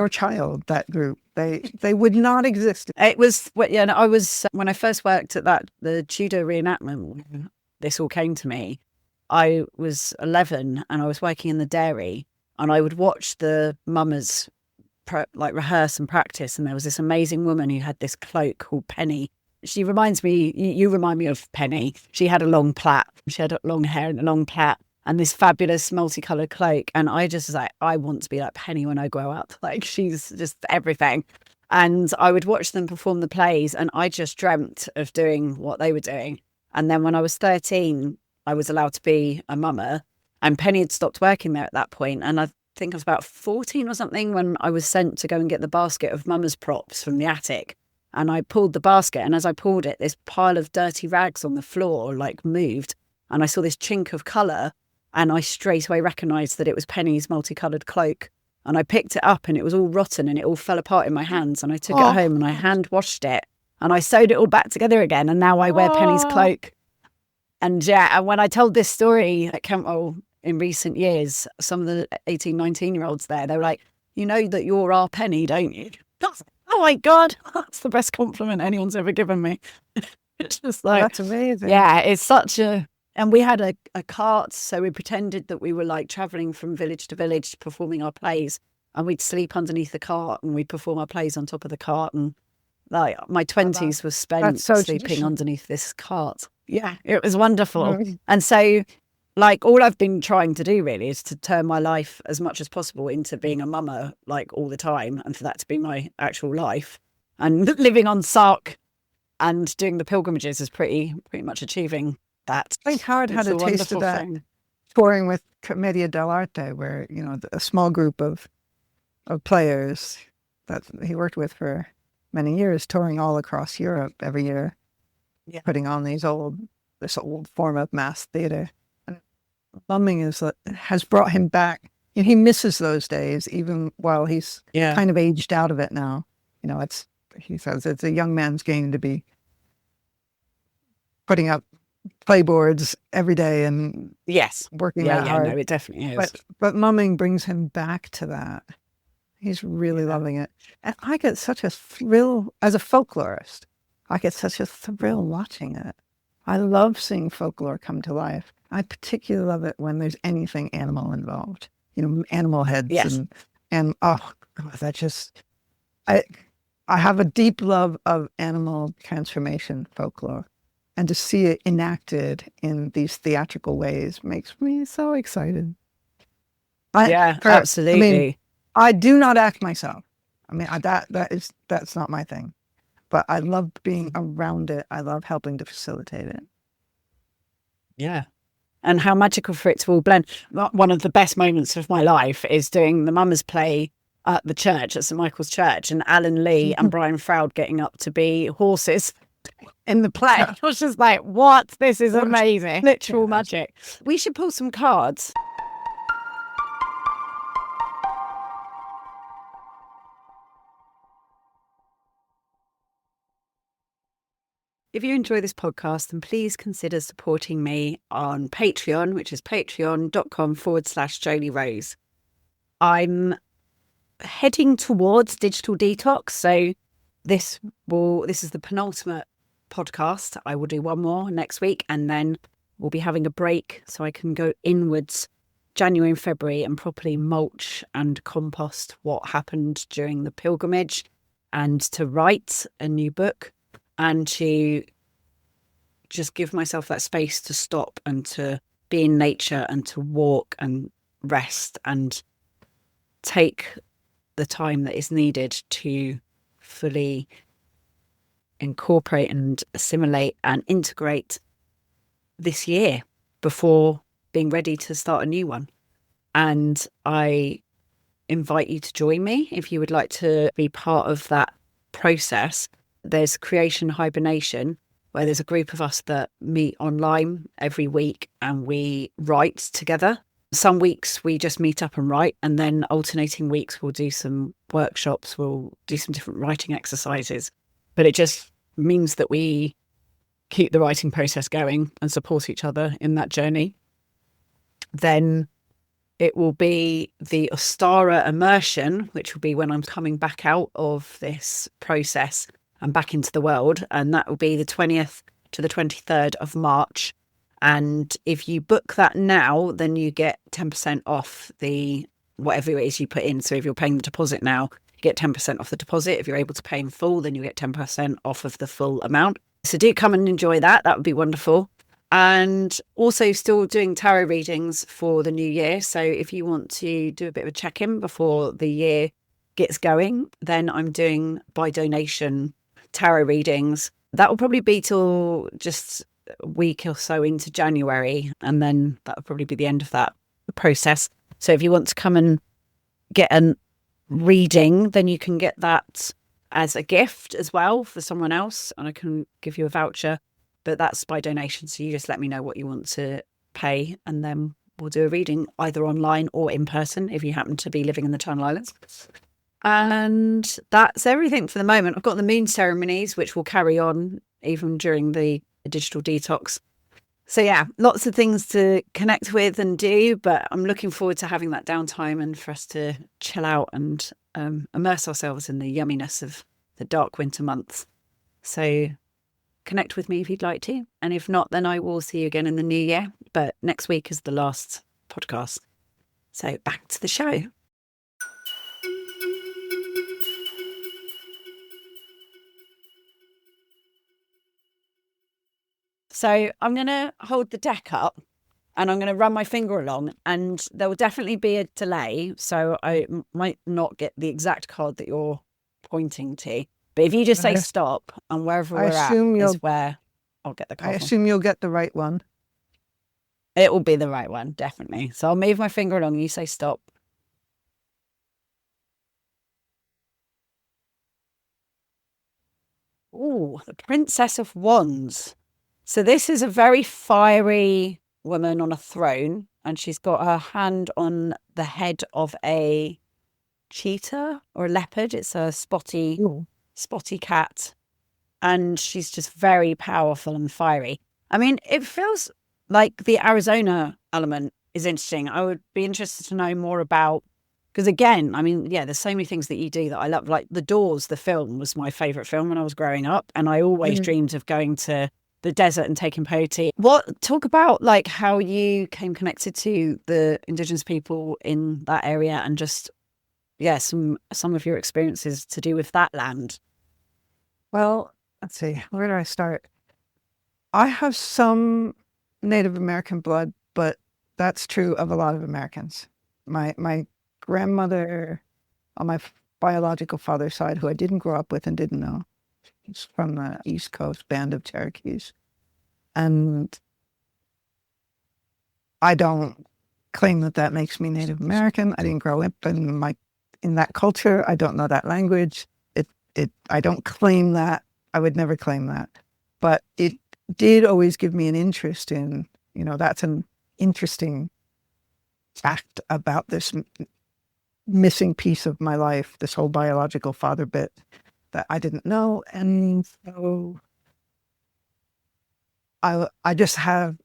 child, that group. They would not exist. It was, I was, when I first worked at the Tudor reenactment, when this all came to me, I was 11 and I was working in the dairy, and I would watch the mummers rehearse and practice. And there was this amazing woman who had this cloak called Penny. She reminds me, you remind me of Penny. She had a long plait. She had long hair and a long plait, and this fabulous multicolored cloak. And I just was like, I want to be like Penny when I grow up. Like, she's just everything. And I would watch them perform the plays, and I just dreamt of doing what they were doing. And then when I was 13, I was allowed to be a mummer, and Penny had stopped working there at that point. And I think I was about 14 or something when I was sent to go and get the basket of mummer's props from the attic. And I pulled the basket, and as I pulled it, this pile of dirty rags on the floor moved, and I saw this chink of colour. And I straight away recognised that it was Penny's multicoloured cloak. And I picked it up, and it was all rotten, and it all fell apart in my hands. And I took it home and I hand washed it, and I sewed it all back together again. And now I wear Penny's cloak. And and when I told this story at Kentwell in recent years, some of the 18, 19-year-olds there, they were like, you know that you're our Penny, don't you? Oh my God, that's the best compliment anyone's ever given me. It's just like, that's amazing. Yeah, it's such a... And we had a cart, so we pretended that we were travelling from village to village performing our plays, and we'd sleep underneath the cart and we'd perform our plays on top of the cart. And my 20s was spent sleeping underneath this cart. Yeah, it was wonderful. Mm. And so all I've been trying to do really is to turn my life as much as possible into being a mummer all the time, and for that to be my actual life. And living on Sark and doing the pilgrimages is pretty much achieving that. I think Howard had a taste of that touring with Commedia dell'arte, where a small group of players that he worked with for many years, touring all across Europe every year, putting on this old form of mass theatre. And mumming has brought him back. He misses those days, even while he's kind of aged out of it now. He says it's a young man's game to be putting up playboards every day and working that hard. No, it definitely is. But mumming brings him back to that. He's really loving it. And I get such a thrill as a folklorist. I get such a thrill watching it. I love seeing folklore come to life. I particularly love it when there's anything animal involved. Animal heads and that just I have a deep love of animal transformation folklore. And to see it enacted in these theatrical ways makes me so excited. Absolutely. I do not act myself. That's not my thing. But I love being around it. I love helping to facilitate it. Yeah. And how magical for it to all blend. One of the best moments of my life is doing the mummers play at the church, at St. Michael's Church, and Alan Lee and Brian Froud getting up to be horses in the play. I was just like, what? This is amazing. Literal magic. We should pull some cards. if you enjoy this podcast, then please consider supporting me on Patreon, which is patreon.com/Jolie Rose. I'm heading towards digital detox. So this is the penultimate podcast. I will do one more next week, and then we'll be having a break so I can go inwards January and February and properly mulch and compost what happened during the pilgrimage, and to write a new book, and to just give myself that space to stop and to be in nature and to walk and rest and take the time that is needed to fully incorporate and assimilate and integrate this year before being ready to start a new one. And I invite you to join me if you would like to be part of that process. There's Creation Hibernation, where there's a group of us that meet online every week and we write together. Some weeks we just meet up and write, and then alternating weeks we'll do some workshops, we'll do some different writing exercises. But it just means that we keep the writing process going and support each other in that journey. Then it will be the Ostara immersion, which will be when I'm coming back out of this process and back into the world. And that will be the 20th to the 23rd of March. And if you book that now, then you get 10% off the whatever it is you put in. So if you're paying the deposit now, you get 10% off the deposit. If you're able to pay in full, then you get 10% off of the full amount. So do come and enjoy that. That would be wonderful. And also still doing tarot readings for the new year. So if you want to do a bit of a check-in before the year gets going, then I'm doing by donation tarot readings. That will probably be till just a week or so into January. And then that'll probably be the end of that process. So if you want to come and get a reading, then you can get that as a gift as well for someone else. And I can give you a voucher. But that's by donation. So you just let me know what you want to pay, and then we'll do a reading either online or in person if you happen to be living in the Channel Islands. And that's everything for the moment. I've got the moon ceremonies, which will carry on even during the digital detox. So yeah, lots of things to connect with and do, but I'm looking forward to having that downtime and for us to chill out and immerse ourselves in the yumminess of the dark winter months. So connect with me if you'd like to. And if not, then I will see you again in the new year. But next week is the last podcast. So back to the show. So I'm going to hold the deck up and I'm going to run my finger along, and there will definitely be a delay. So I might not get the exact card that you're pointing to. But if you just say stop, and wherever we're at is where I'll get the card. I assume you'll get the right one. It will be the right one, definitely. So I'll move my finger along, you say stop. Oh, the Princess of Wands. So this is a very fiery woman on a throne, and she's got her hand on the head of a cheetah or a leopard. It's a spotty cat, and she's just very powerful and fiery. I mean, it feels like the Arizona element is interesting. I would be interested to know more about, because again, I mean, yeah, there's so many things that you do that I love. Like The Doors, the film, was my favorite film when I was growing up, and I always dreamed of going to the desert and taking peyote. Talk about like how you came connected to the indigenous people in that area, and just some of your experiences to do with that land. Well, let's see, where do I start? I have some Native American blood, but that's true of a lot of Americans. My grandmother on my biological father's side, who I didn't grow up with and didn't know, he's from the East Coast band of Cherokees. And I don't claim that makes me Native American. I didn't grow up in that culture. I don't know that language. I don't claim that. I would never claim that. But it did always give me an interest in, that's an interesting fact about this missing piece of my life, this whole biological father bit that I didn't know. And so I just have,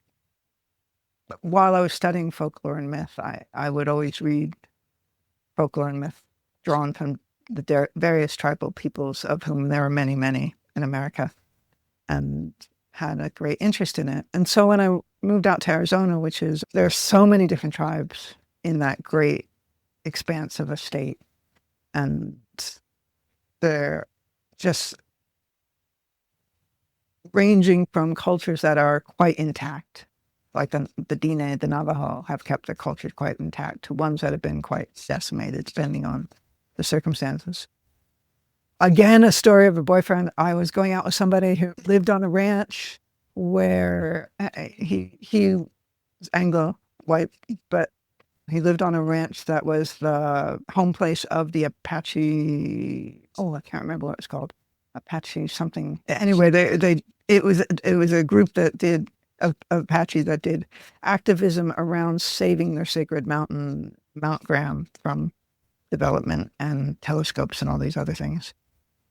while I was studying folklore and myth, I would always read folklore and myth drawn from the various tribal peoples, of whom there are many, many in America, and had a great interest in it. And so when I moved out to Arizona, there are so many different tribes in that great expanse of a state, and they're just ranging from cultures that are quite intact, like the Diné, the Navajo, have kept their cultures quite intact, to ones that have been quite decimated, depending on the circumstances. Again, a story of a boyfriend. I was going out with somebody who lived on a ranch where he was Anglo, white, but he lived on a ranch that was the home place of the Apache. Oh, I can't remember what it's called. Apache something. Anyway, it was a group that did Apache that did activism around saving their sacred mountain, Mount Graham, from development and telescopes and all these other things.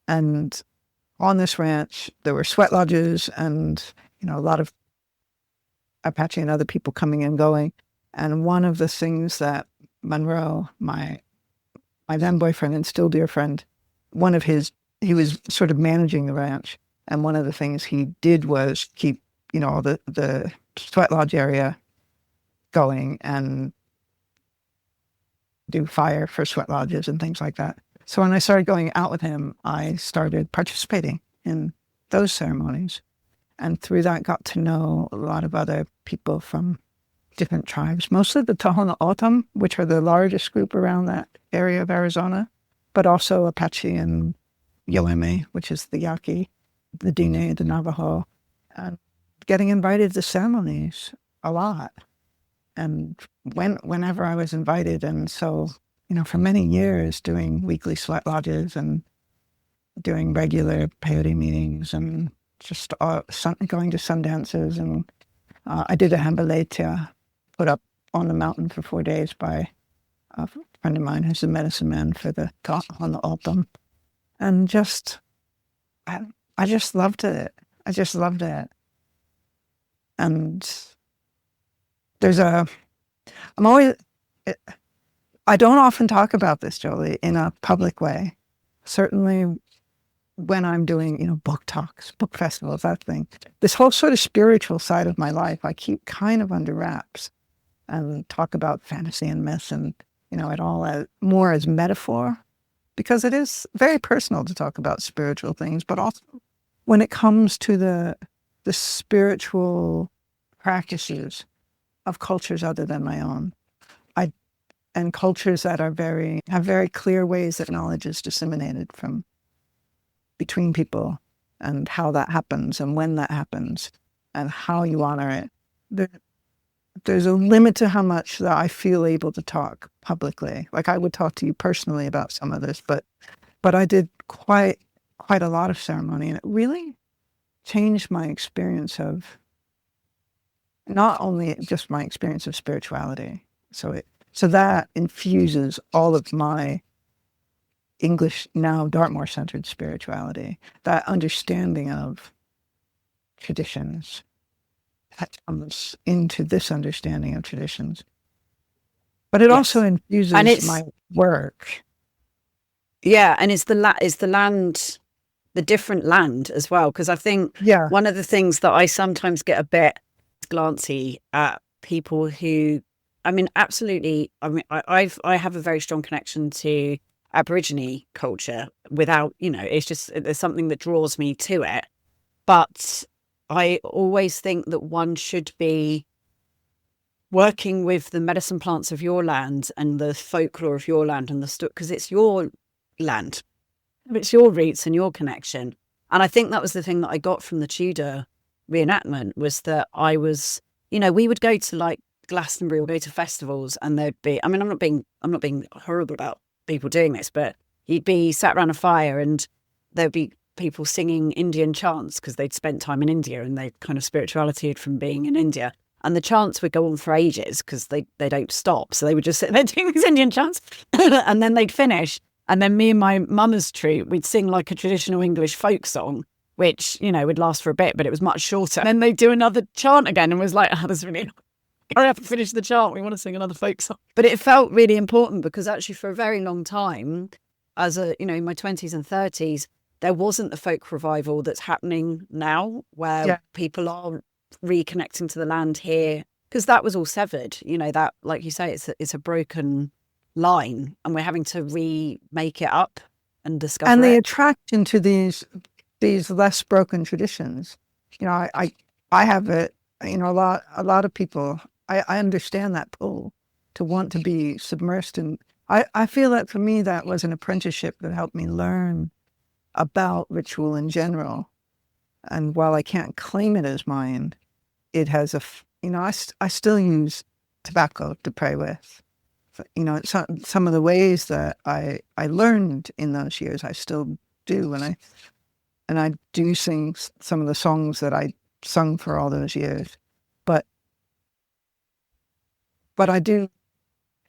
And on this ranch, there were sweat lodges and, a lot of Apache and other people coming and going. And one of the things that Monroe, my then boyfriend and still dear friend, he was sort of managing the ranch. And one of the things he did was keep, the sweat lodge area going and do fire for sweat lodges and things like that. So when I started going out with him, I started participating in those ceremonies. And through that, got to know a lot of other people from different tribes, mostly the Tohono O'odham, which are the largest group around that area of Arizona, but also Apache and Yoeme, which is the Yaqui, the Diné, the Navajo, and getting invited to ceremonies a lot. And whenever I was invited, and so, for many years doing weekly sweat lodges and doing regular peyote meetings and just going to sun dances. And I did a hambaletia put up on the mountain for 4 days by a friend of mine who's a medicine man for the Tohono O'odham. And I just loved it. I just loved it. And I don't often talk about this, Jolie, in a public way. Certainly when I'm doing, book talks, book festivals, that thing. This whole sort of spiritual side of my life, I keep kind of under wraps and talk about fantasy and myth and, it all more as metaphor, because it is very personal to talk about spiritual things, but also when it comes to the spiritual practices of cultures other than my own, and cultures that have very clear ways that knowledge is disseminated from between people, and how that happens and when that happens and how you honor it. There's a limit to how much that I feel able to talk publicly. Like I would talk to you personally about some of this, but I did quite a lot of ceremony, and it really changed my experience of not only just my experience of spirituality. So that infuses all of my English, now Dartmoor-centered spirituality, that understanding of traditions that comes into this understanding of traditions. But it also infuses my work. Yeah, and it's the land, the different land as well, because I think one of the things that I sometimes get a bit glancy at people who, absolutely. I have a very strong connection to Aborigine culture. Without, it's just there's something that draws me to it. But I always think that one should be working with the medicine plants of your land and the folklore of your land and because it's your land, it's your roots and your connection. And I think that was the thing that I got from the Tudor reenactment, was that I was, we would go to like Glastonbury or go to festivals, and there'd be, I'm not being horrible about people doing this, but you'd be sat around a fire and there'd be people singing Indian chants because they'd spent time in India and they'd kind of spirituality from being in India. And the chants would go on for ages because they don't stop. So they would just sit there doing these Indian chants and then they'd finish. And then me and my mama's troupe, we'd sing like a traditional English folk song. which, would last for a bit, but it was much shorter. And then they do another chant again and was like, oh, this really, hurry up and finish the chant. We want to sing another folk song. But it felt really important because actually for a very long time, as in my 20s and 30s, there wasn't the folk revival that's happening now where people are reconnecting to the land here, because that was all severed. That, like you say, it's a broken line, and we're having to remake it up and discover and the it. attraction to these less broken traditions. I have it. A lot of people. I understand that pull to want to be submersed in. I feel that for me that was an apprenticeship that helped me learn about ritual in general. And while I can't claim it as mine, it has I still use tobacco to pray with. Some of the ways that I learned in those years, I still do. And I do sing some of the songs that I sung for all those years. But I do,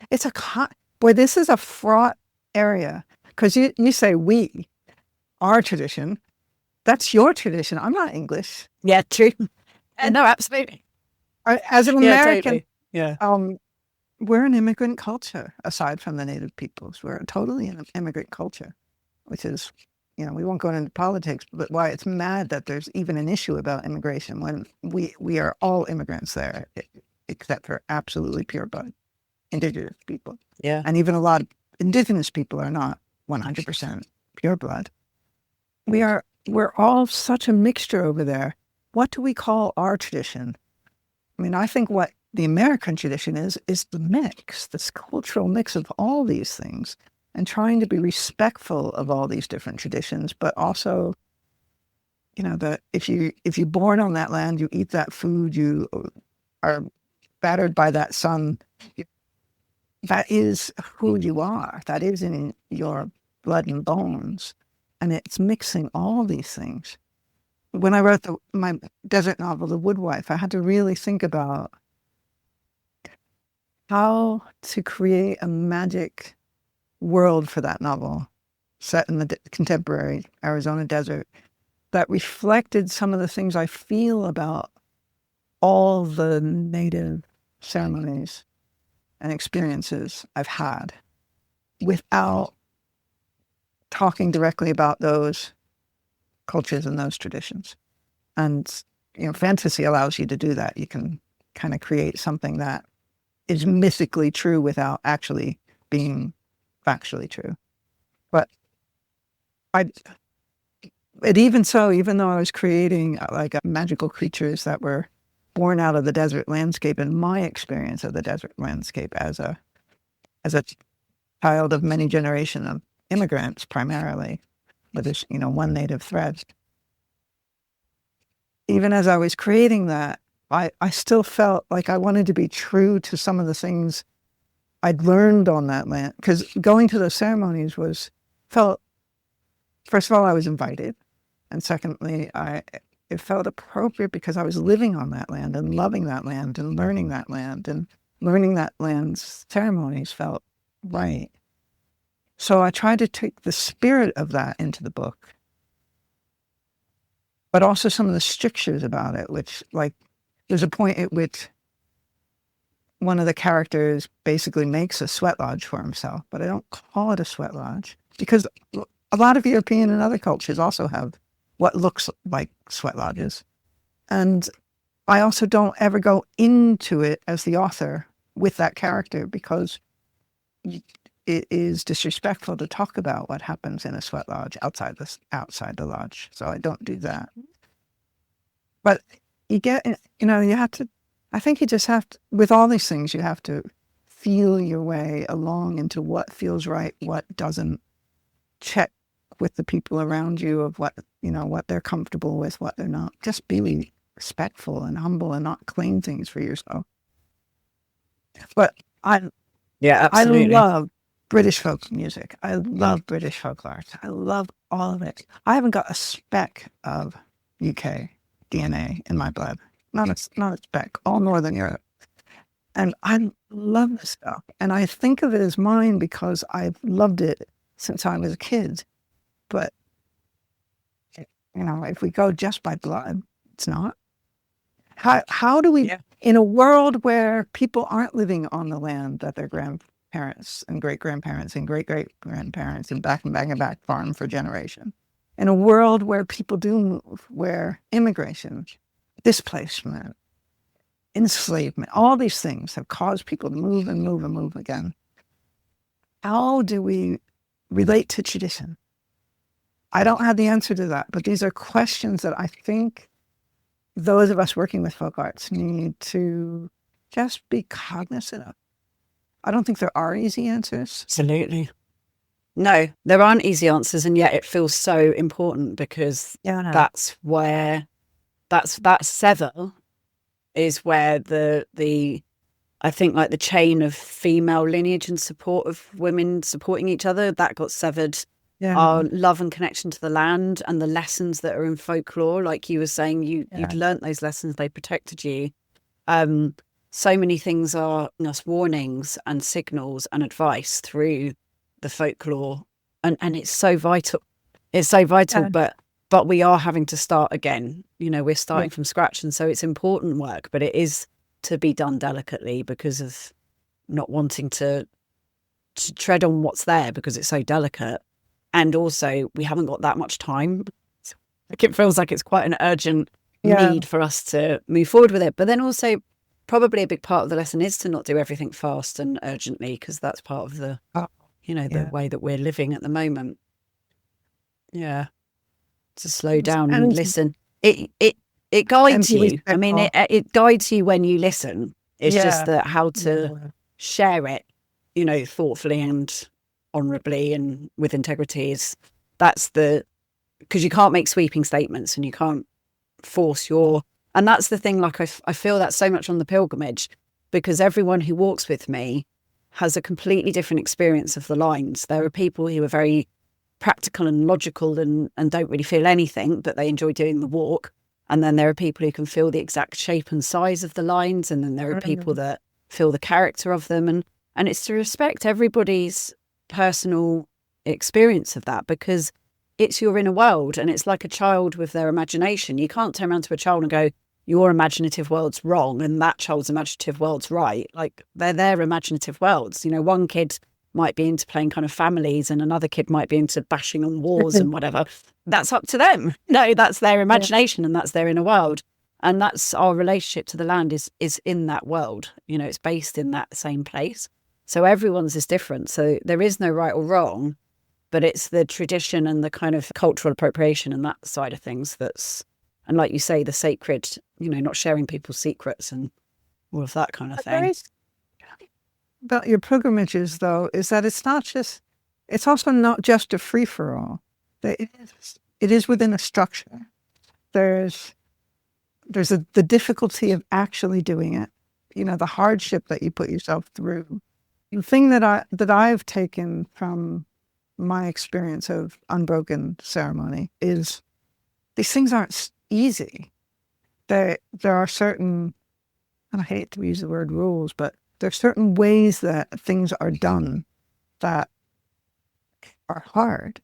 this is a fraught area. Because you say we, our tradition, that's your tradition. I'm not English. Yeah, true. No, absolutely. As an American, totally. We're an immigrant culture, aside from the native peoples. We're totally an immigrant culture, which is, we won't go into politics, but why it's mad that there's even an issue about immigration when we are all immigrants there, except for absolutely pure-blood indigenous people. Yeah. And even a lot of indigenous people are not 100% pure-blood. We're all such a mixture over there. What do we call our tradition? I mean, I think what the American tradition is the mix, this cultural mix of all these things, and trying to be respectful of all these different traditions, but also, that if you're born on that land, you eat that food, you are battered by that sun, that is who you are. That is in your blood and bones. And it's mixing all these things. When I wrote my desert novel, The Woodwife, I had to really think about how to create a magic world for that novel set in the contemporary Arizona desert that reflected some of the things I feel about all the native ceremonies and experiences I've had without talking directly about those cultures and those traditions. And, fantasy allows you to do that. You can kind of create something that is mythically true without actually being factually true. But even though I was creating like magical creatures that were born out of the desert landscape, and my experience of the desert landscape as a child of many generations of immigrants, primarily, with this, one native thread. Even as I was creating that, I still felt like I wanted to be true to some of the things I'd learned on that land. Because going to those ceremonies first of all, I was invited. And secondly, it felt appropriate because I was living on that land and loving that land and learning that land. And learning that land's ceremonies felt right. So I tried to take the spirit of that into the book, but also some of the strictures about it, which, like, there's a point at which one of the characters basically makes a sweat lodge for himself, but I don't call it a sweat lodge because a lot of European and other cultures also have what looks like sweat lodges. And I also don't ever go into it as the author with that character because it is disrespectful to talk about what happens in a sweat lodge outside the lodge. So I don't do that. But you have to, I think you just have to, with all these things, you have to feel your way along into what feels right, what doesn't. Check with the people around you of what they're comfortable with, what they're not. Just be respectful and humble and not claim things for yourself. But absolutely. I love British folk music. I love British folk art. I love all of it. I haven't got a speck of UK DNA in my blood. Not a speck. All Northern Europe. And I love this stuff. And I think of it as mine because I've loved it since I was a kid. But if we go just by blood, it's not. How do we, Yeah. in a world where people aren't living on the land that their grandparents and great-grandparents and great-great-grandparents and back farm for generations, in a world where people do move, where immigration, displacement, enslavement, all these things have caused people to move and move and move again. How do we relate to tradition? I don't have the answer to that, but these are questions that I think those of us working with folk arts need to just be cognizant of. I don't think there are easy answers. Absolutely. No, there aren't easy answers, and yet it feels so important because that's where that sever is where the I think like the chain of female lineage and support of women supporting each other, that got severed. Yeah. Our love and connection to the land and the lessons that are in folklore, like you were saying, you'd learnt those lessons, they protected you. So many things are us warnings and signals and advice through the folklore, and it's so vital. It's so vital, but we are having to start again. We're starting from scratch, and so it's important work, but it is to be done delicately because of not wanting to tread on what's there because it's so delicate. And also, we haven't got that much time. It feels like it's quite an urgent need for us to move forward with it. But then also, probably a big part of the lesson is to not do everything fast and urgently, because that's part of the, the way that we're living at the moment. Yeah. To slow down and listen. It guides you. I mean, it guides you when you listen. It's just that how to share it, thoughtfully and honorably and with integrity because you can't make sweeping statements and you can't force and that's the thing, like I feel that so much on the pilgrimage, because everyone who walks with me has a completely different experience of the lines. There are people who are very practical and logical and don't really feel anything, but they enjoy doing the walk. And then there are people who can feel the exact shape and size of the lines. And then there are people that feel the character of them. And it's to respect everybody's personal experience of that, because it's your inner world, and it's like a child with their imagination. You can't turn around to a child and go, your imaginative world's wrong and that child's imaginative world's right. Like, they're their imaginative worlds. One kid might be into playing kind of families and another kid might be into bashing on walls and whatever. That's up to them. No, that's their imagination and that's their inner world. And that's our relationship to the land is in that world. It's based in that same place. So everyone's is different. So there is no right or wrong, but it's the tradition and the kind of cultural appropriation and that side of things and like you say, the sacred, not sharing people's secrets and all of that kind of thing. About your pilgrimages, though, is that it's also not just a free-for-all. It is within a structure. There's the difficulty of actually doing it, the hardship that you put yourself through. The thing that I've taken from my experience of unbroken ceremony is these things aren't easy. There are certain, and I hate to use the word rules, but there are certain ways that things are done that are hard.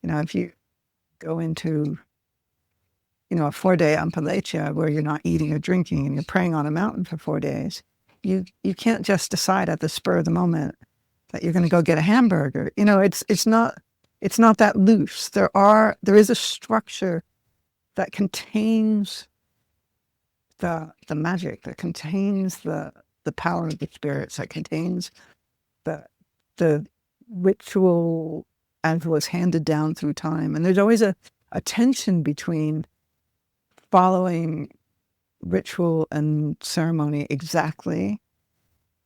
If you go into, a 4-day Ampalecha where you're not eating or drinking and you're praying on a mountain for 4 days, you can't just decide at the spur of the moment that you're going to go get a hamburger. It's not that loose. There is a structure that contains the magic, that contains the power of the spirits, that contains the ritual as was handed down through time. And there's always a tension between following ritual and ceremony exactly,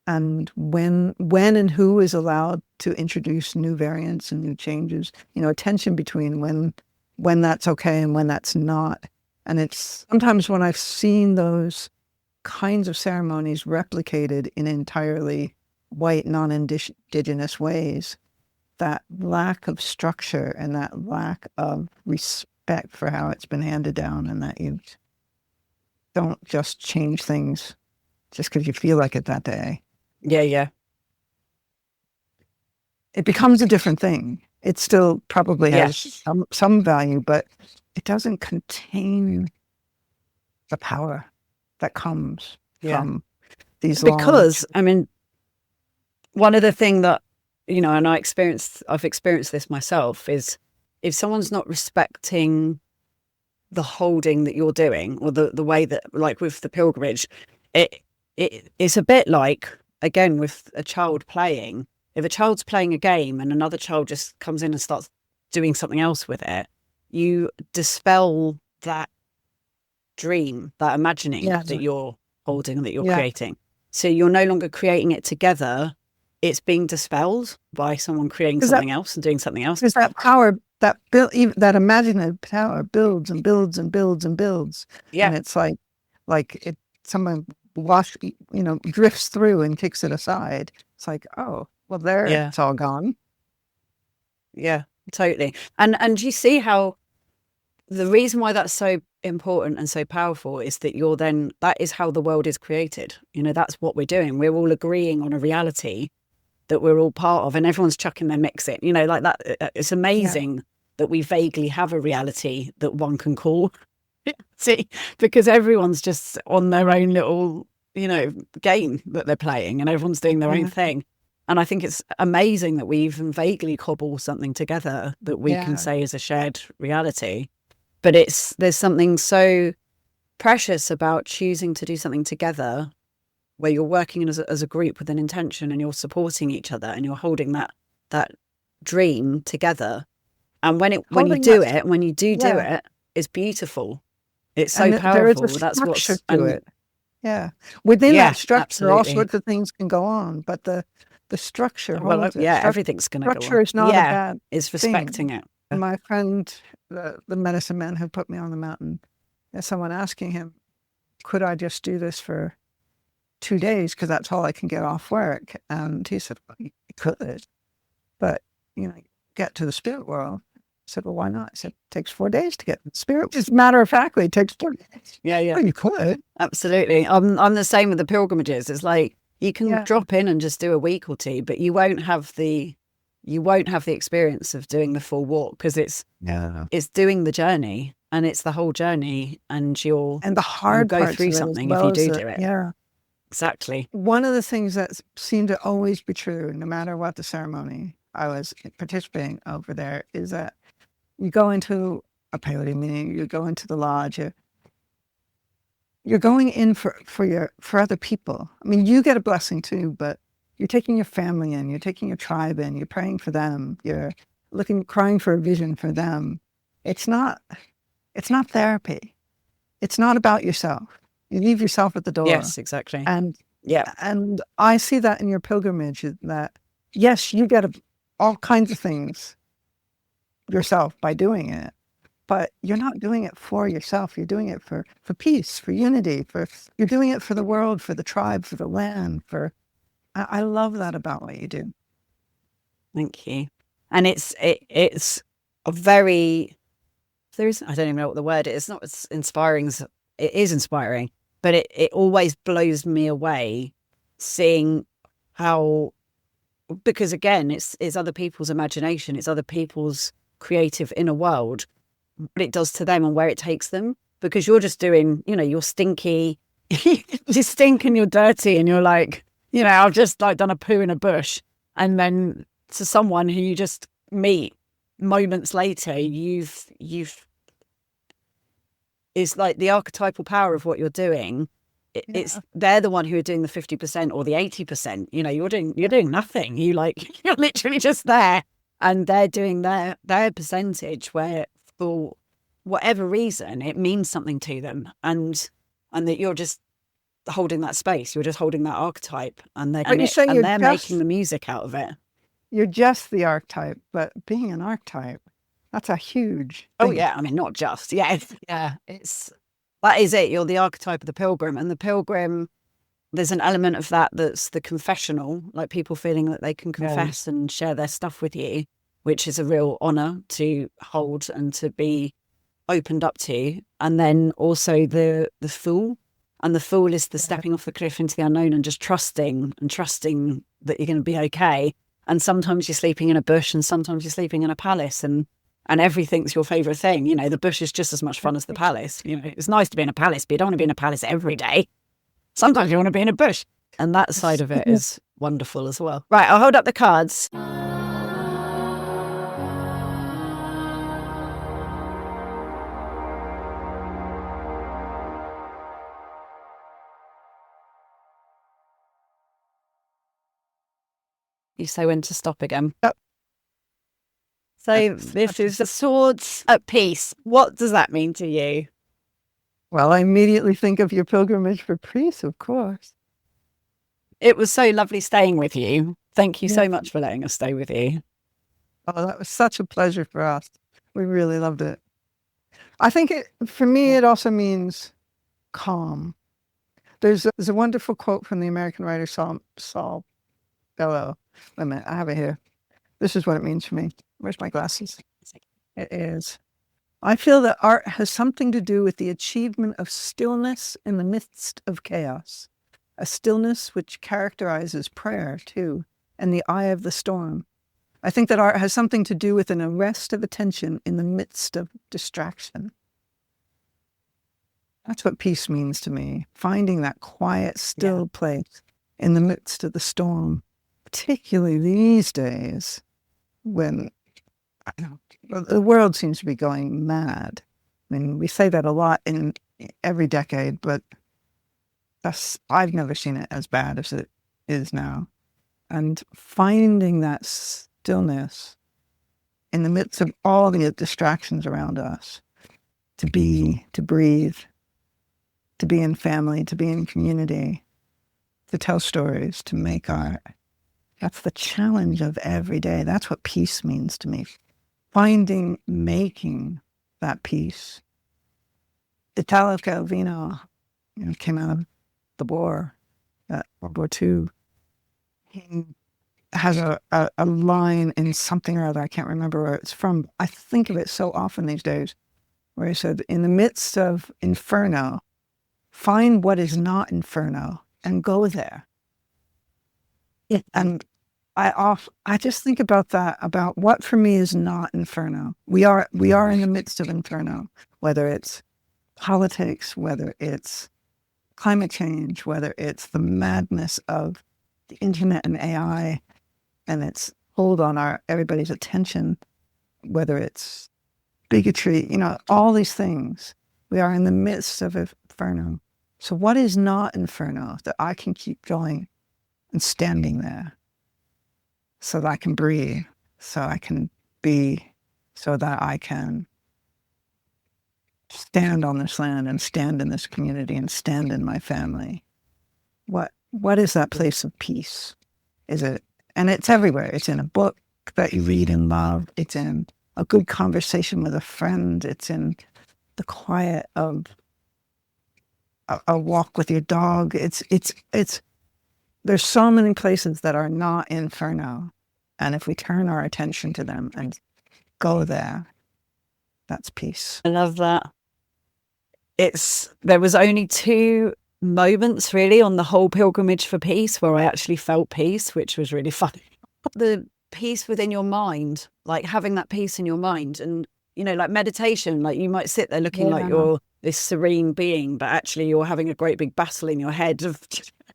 and when and who is allowed to introduce new variants and new changes. A tension between when that's okay and when that's not. And it's sometimes when I've seen those kinds of ceremonies replicated in entirely white, non-indigenous ways, that lack of structure and that lack of respect for how it's been handed down, and that you don't just change things just because you feel like it that day. Yeah. It becomes a different thing. It still probably has some value, but it doesn't contain the power that comes from these because I mean, one of the things that, and I've experienced this myself, is if someone's not respecting the holding that you're doing, or the way that, like with the pilgrimage, it's a bit like, again, with a child playing. If a child's playing a game and another child just comes in and starts doing something else with it, you dispel that dream, that imagining that you're holding, that you're creating. So you're no longer creating it together. It's being dispelled by someone creating something else and doing something else. Because that power, that imaginative power builds and builds and builds and builds. Yeah. And it's like someone drifts through and kicks it aside. It's like, oh, well, it's all gone. Yeah, totally. And you see how the reason why that's so important and so powerful is that that is how the world is created. That's what we're doing. We're all agreeing on a reality that we're all part of, and everyone's chucking their mix in, like that. It's amazing that we vaguely have a reality that one can call. See, because everyone's just on their own little, game that they're playing, and everyone's doing their own thing. And I think it's amazing that we even vaguely cobble something together that we can say is a shared reality. But there's something so precious about choosing to do something together, where you're working as a group with an intention, and you're supporting each other, and you're holding that dream together. And when you do it, it's beautiful. It's so powerful. That's what's to it. Yeah. Within that structure, all sorts of things can go on, but the structure holds it. Everything's going to go on. Structure is not a bad it's respecting thing. it. And my friend, the medicine man who put me on the mountain, there's someone asking him, could I just do this for 2 days, because that's all I can get off work? And he said, well, you could, but get to the spirit world. I said, well, why not? I said, it takes 4 days to get to the spirit. Just matter of factly, it takes 4 days. Yeah. Well, you could. Absolutely. I'm the same with the pilgrimages. It's like you can drop in and just do a week or two, but you won't have the experience of doing the full walk, because it's doing the journey, and it's the whole journey, and the hard go through something if you do it. Yeah. Exactly. One of the things that seemed to always be true, no matter what the ceremony I was participating over there, is that you go into a peyote meeting, you go into the lodge, you're going in for other people. I mean, you get a blessing too, but you're taking your family in, you're taking your tribe in, you're praying for them, you're crying for a vision for them. It's not therapy. It's not about yourself. You leave yourself at the door. Yes, exactly. And I see that in your pilgrimage, that yes, you get all kinds of things yourself by doing it, but you're not doing it for yourself. You're doing it for peace, for unity, you're doing it for the world, for the tribe, for the land, I love that about what you do. Thank you. And it's a very, I don't even know what the word is. It's not as inspiring as it is inspiring, but it always blows me away seeing how, because again, it's other people's imagination, it's other people's creative inner world, what it does to them and where it takes them. Because you're just doing, you're stinky, you stink and you're dirty, and you're like, I've just done a poo in a bush. And then to someone who you just meet moments later, you've it's like the archetypal power of what you're doing. They're the one who are doing the 50% or the 80%. You're doing nothing. You're literally just there, and they're doing their percentage, where for whatever reason it means something to them, and that you're just holding that space. You're just holding that archetype, and they're making the music out of it. You're just the archetype, but being an archetype, that's a huge thing. Oh yeah, I mean, not just. Yeah, that is it. You're the archetype of the pilgrim, and the pilgrim, there's an element of that's the confessional, like people feeling that they can confess and share their stuff with you, which is a real honor to hold and to be opened up to. And then also the fool. And the fool is the stepping off the cliff into the unknown and just trusting that you're going to be okay. And sometimes you're sleeping in a bush, and sometimes you're sleeping in a palace. And and everything's your favorite thing. You know, the bush is just as much fun as the palace. You know, it's nice to be in a palace, but you don't want to be in a palace every day. Sometimes you want to be in a bush. And that side of it is wonderful as well. Right, I'll hold up the cards. You say when to stop again. Yep. So this is the swords at peace. What does that mean to you? Well, I immediately think of your pilgrimage for peace, of course. It was so lovely staying with you. Thank you so much for letting us stay with you. Oh, that was such a pleasure for us. We really loved it. I think for me, it also means calm. There's a wonderful quote from the American writer Saul Bellow. Wait a minute, I have it here. This is what it means for me. Where's my glasses? It is. I feel that art has something to do with the achievement of stillness in the midst of chaos. A stillness which characterizes prayer, too, and the eye of the storm. I think that art has something to do with an arrest of attention in the midst of distraction. That's what peace means to me, finding that quiet, still place in the midst of the storm, particularly these days when the world seems to be going mad. I mean, we say that a lot in every decade, but I've never seen it as bad as it is now. And finding that stillness in the midst of all the distractions around us, to breathe, to be in family, to be in community, to tell stories, to make art. That's the challenge of every day. That's what peace means to me. Making that peace. Italo Calvino, came out of the war, World War II. He has a line in something or other, I can't remember where it's from. I think of it so often these days, where he said, in the midst of Inferno, find what is not Inferno and go there. And I just think about that, about what for me is not Inferno. We are in the midst of Inferno, whether it's politics, whether it's climate change, whether it's the madness of the internet and AI and its hold on everybody's attention, whether it's bigotry, all these things. We are in the midst of Inferno. So what is not Inferno that I can keep going and standing there so that I can breathe, so I can be, so that I can stand on this land and stand in this community and stand in my family? What is that place of peace? Is it, and it's everywhere. It's in a book that you read and love. It's in a good conversation with a friend. It's in the quiet of a walk with your dog. There's so many places that are not Inferno. And if we turn our attention to them and go there, that's peace. I love that. There was only 2 moments really on the whole pilgrimage for peace where I actually felt peace, which was really funny. The peace within your mind, like having that peace in your mind, and like meditation, like you might sit there looking like you're this serene being, but actually you're having a great big battle in your head of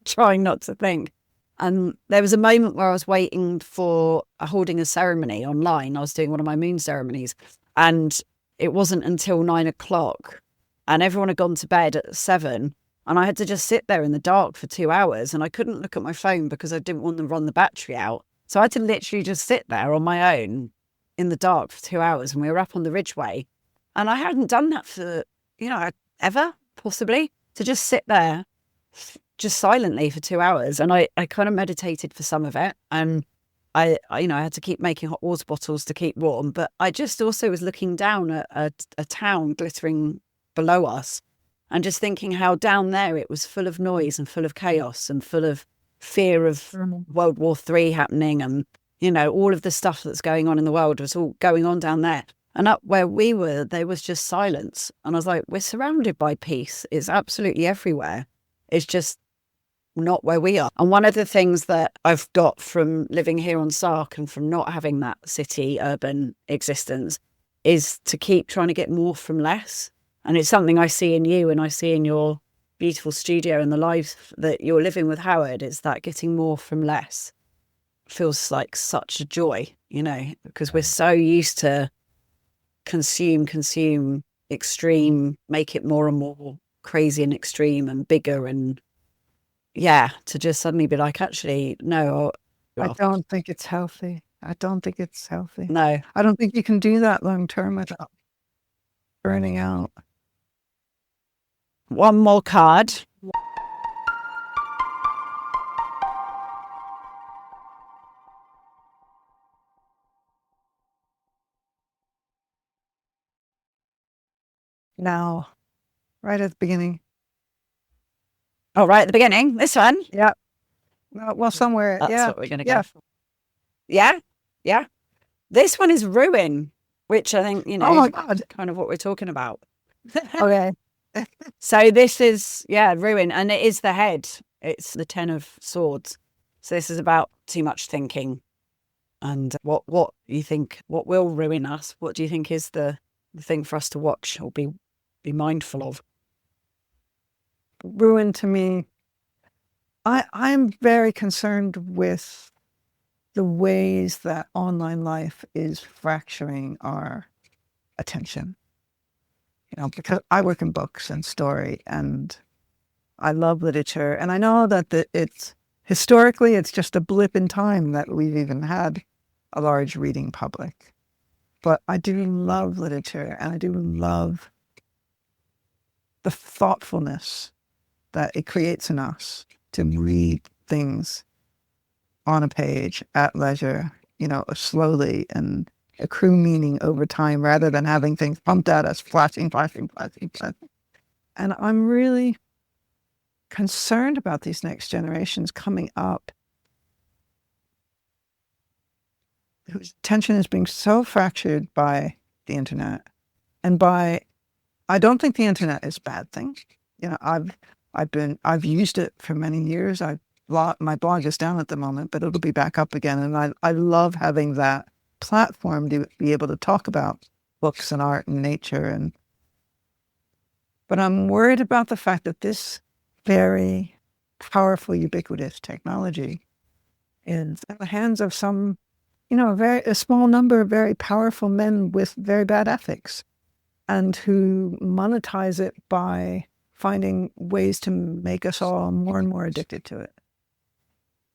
trying not to think. And there was a moment where I was waiting for holding a ceremony online. I was doing one of my moon ceremonies, and it wasn't until 9 o'clock, and everyone had gone to bed at 7. And I had to just sit there in the dark for 2 hours, and I couldn't look at my phone because I didn't want to run the battery out. So I had to literally just sit there on my own in the dark for 2 hours, and we were up on the Ridgeway. And I hadn't done that for, ever, possibly, to just sit there just silently for 2 hours. And I kind of meditated for some of it. And I had to keep making hot water bottles to keep warm. But I just also was looking down at a town glittering below us and just thinking how down there it was full of noise and full of chaos and full of fear of World War III happening. And, all of the stuff that's going on in the world was all going on down there. And up where we were, there was just silence. And I was like, we're surrounded by peace. It's absolutely everywhere. It's just not where we are. And one of the things that I've got from living here on Sark and from not having that city urban existence is to keep trying to get more from less. And it's something I see in you and I see in your beautiful studio and the life that you're living with Howard. It's that getting more from less feels like such a joy, you know, because we're so used to consume, extreme, make it more and more crazy and extreme and bigger. And yeah, to just suddenly be like, actually, no. I don't think it's healthy. I don't think it's healthy. No. I don't think you can do that long term without burning out. One more card. Now, right at the beginning. Oh, right at the beginning. This one. Yeah. Well, somewhere. That's yeah. what we're going to go for. Yeah. Yeah. This one is ruin, which I think, you know, Oh my God. kind of what we're talking about. Okay. So this is, ruin. And it is the head. It's the 10 of swords. So this is about too much thinking. And what you think, what will ruin us? What do you think is the thing for us to watch or be mindful of? Ruin to me, I'm very concerned with the ways that online life is fracturing our attention. You know, because I work in books and story, and I love literature, and I know that it's historically it's just a blip in time that we've even had a large reading public. But I do love literature, and I do love the thoughtfulness that it creates in us to read things on a page at leisure, you know, slowly and accrue meaning over time rather than having things pumped at us, flashing. And I'm really concerned about these next generations coming up whose attention is being so fractured by the internet and by, I don't think the internet is a bad thing. You know, I've used it for many years. My blog is down at the moment, but it'll be back up again. And I love having that platform to be able to talk about books and art and nature. But I'm worried about the fact that this very powerful, ubiquitous technology is in the hands of some, you know, a small number of very powerful men with very bad ethics, and who monetize it by finding ways to make us all more and more addicted to it.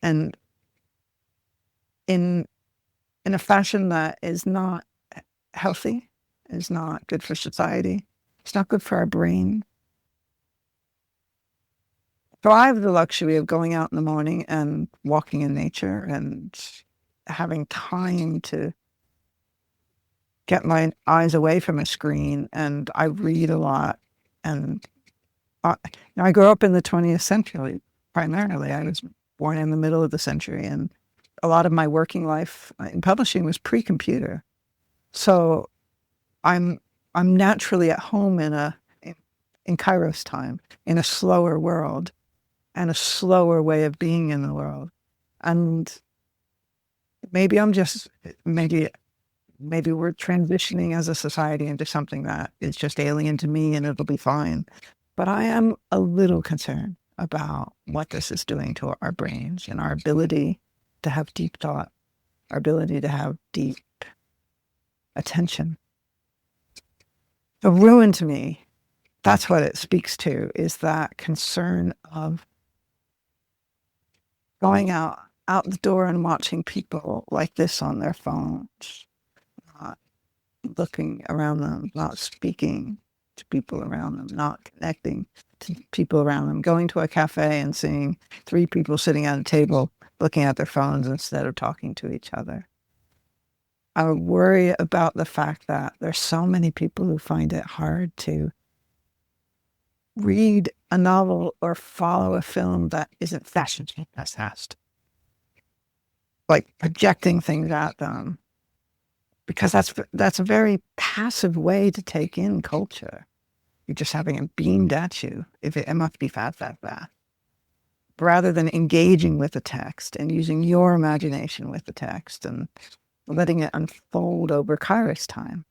And in a fashion that is not healthy, is not good for society, it's not good for our brain. So I have the luxury of going out in the morning and walking in nature and having time to get my eyes away from a screen, and I read a lot. And I grew up in the 20th century, primarily. I was born in the middle of the century, and a lot of my working life in publishing was pre-computer. So I'm naturally at home in Kairos time, in a slower world and a slower way of being in the world. And maybe maybe we're transitioning as a society into something that is just alien to me and it'll be fine. But I am a little concerned about what this is doing to our brains and our ability to have deep thought, our ability to have deep attention. The ruin to me, that's what it speaks to, is that concern of going out the door and watching people like this on their phones, not looking around them, not speaking to people around them, not connecting to people around them, going to a cafe and seeing 3 people sitting at a table looking at their phones instead of talking to each other. I worry about the fact that there's so many people who find it hard to read a novel or follow a film that isn't fashion fast, like projecting things at them, because that's a very passive way to take in culture. You're just having it beamed at you. It must be fast, rather than engaging with the text and using your imagination with the text and letting it unfold over Kairos time.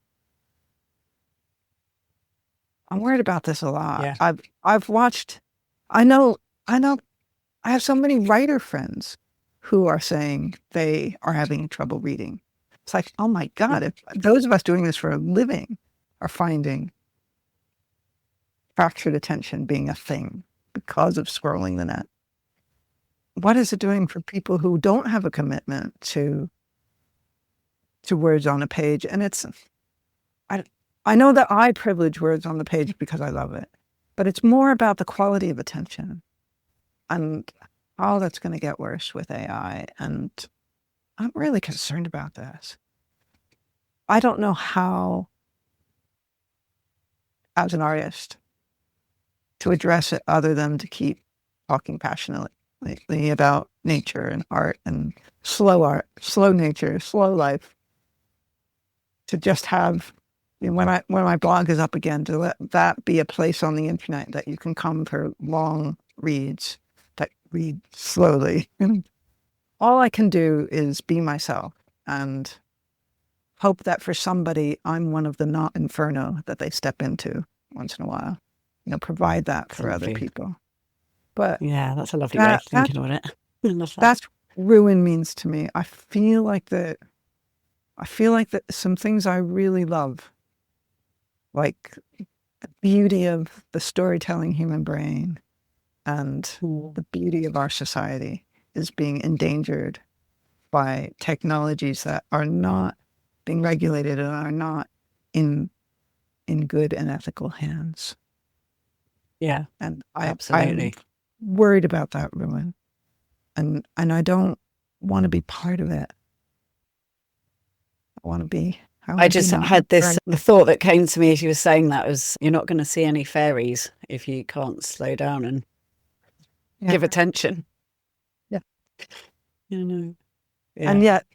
I'm worried about this a lot. Yeah. I've watched, I know, I know, I have so many writer friends who are saying they are having trouble reading. It's like, oh my God, if those of us doing this for a living are finding fractured attention being a thing because of scrolling the net, what is it doing for people who don't have a commitment to words on a page? And I know that I privilege words on the page because I love it, but it's more about the quality of attention and how that's going to get worse with AI. And I'm really concerned about this. I don't know how, as an artist, to address it other than to keep talking passionately about nature and art, slow nature, slow life. To just have, when my blog is up again, to let that be a place on the internet that you can come for long reads that read slowly. And all I can do is be myself and hope that for somebody, I'm one of the not Inferno that they step into once in a while. Provide that for other people. But yeah, that's a lovely way of thinking about it. I love that. That's what ruin means to me. I feel like that some things I really love, like the beauty of the storytelling human brain and the beauty of our society, is being endangered by technologies that are not being regulated and are not in good and ethical hands. Yeah, and absolutely. I'm worried about that ruin, and I don't want to be part of it. I want to be. I just had the thought that came to me as you were saying that was, you're not going to see any fairies if you can't slow down and give attention. Yeah. Yeah. And yet,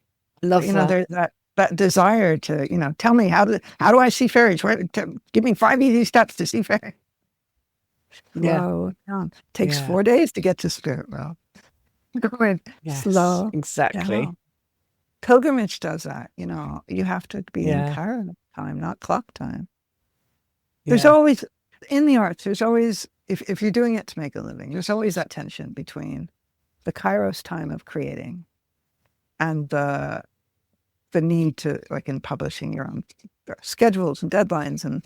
love that. There's that desire to, tell me how do I see fairies? Give me 5 easy steps to see fairies. Slow down. Takes 4 days to get to spirit realm. Go in slow. Exactly. Down. Pilgrimage does that. You have to be in Kairos time, not clock time. There's always, in the arts, there's always, if you're doing it to make a living, there's always that tension between the Kairos time of creating and the need to, like in publishing, your own schedules and deadlines. And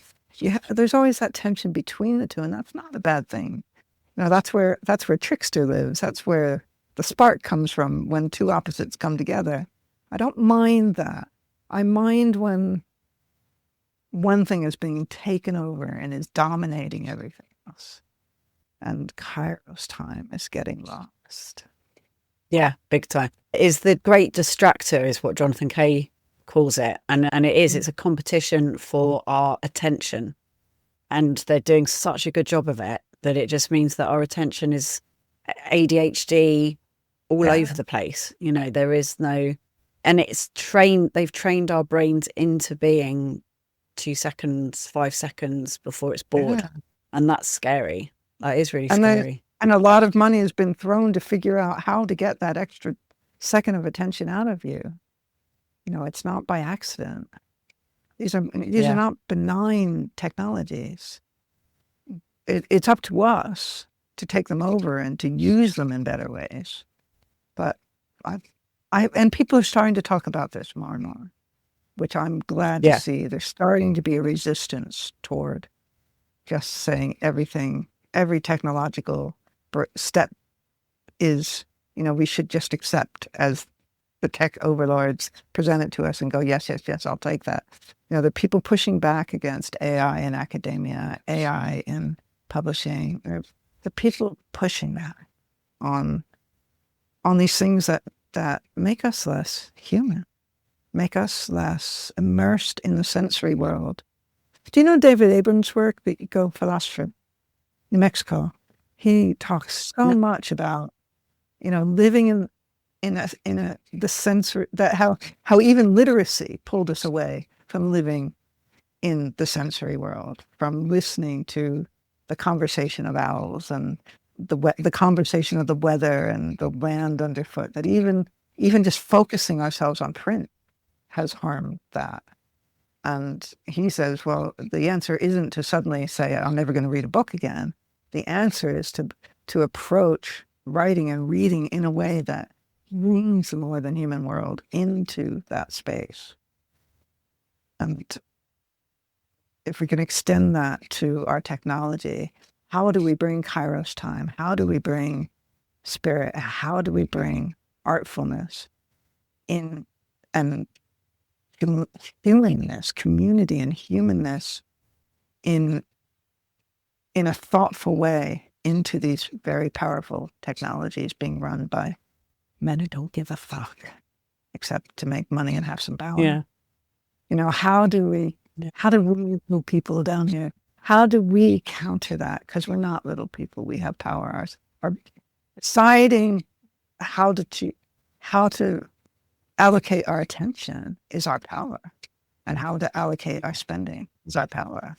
there's always that tension between the two. And that's not a bad thing. That's where Trickster lives. That's where the spark comes from, when two opposites come together. I don't mind that. I mind when one thing is being taken over and is dominating everything else. And Kairos time is getting lost. Yeah, big time. Is the great distractor, is what Jonathan Kay calls it. And it's a competition for our attention. And they're doing such a good job of it that it just means that our attention is ADHD all over the place. There is no... And they've trained our brains into being 2 seconds, 5 seconds before it's bored. Yeah. And that's scary. That is really scary. And a lot of money has been thrown to figure out how to get that extra second of attention out of you. It's not by accident. These are not benign technologies. It's up to us to take them over and to use them in better ways. But and people are starting to talk about this more and more, which I'm glad to see. There's starting to be a resistance toward just saying every technological step is, we should just accept as the tech overlords present it to us and go, yes, I'll take that. The people pushing back against AI in academia, AI in publishing, the people pushing back on these things that make us less human, make us less immersed in the sensory world. Do you know David Abrams' work, the eco-philosopher, New Mexico? He talks so much about, living in the sensory, that how even literacy pulled us away from living in the sensory world, from listening to the conversation of owls and the conversation of the weather and the land underfoot, that even just focusing ourselves on print has harmed that. And he says, well, the answer isn't to suddenly say, I'm never going to read a book again. The answer is to approach writing and reading in a way that brings the more than human world into that space. And if we can extend that to our technology, how do we bring Kairos time? How do we bring spirit? How do we bring artfulness in, and feelingness, community and humanness in a thoughtful way into these very powerful technologies being run by men who don't give a fuck except to make money and have some power. Yeah. You know, how do we little people down here, how do we counter that? Because we're not little people, we have power. Our deciding how to allocate our attention is our power, and how to allocate our spending is our power.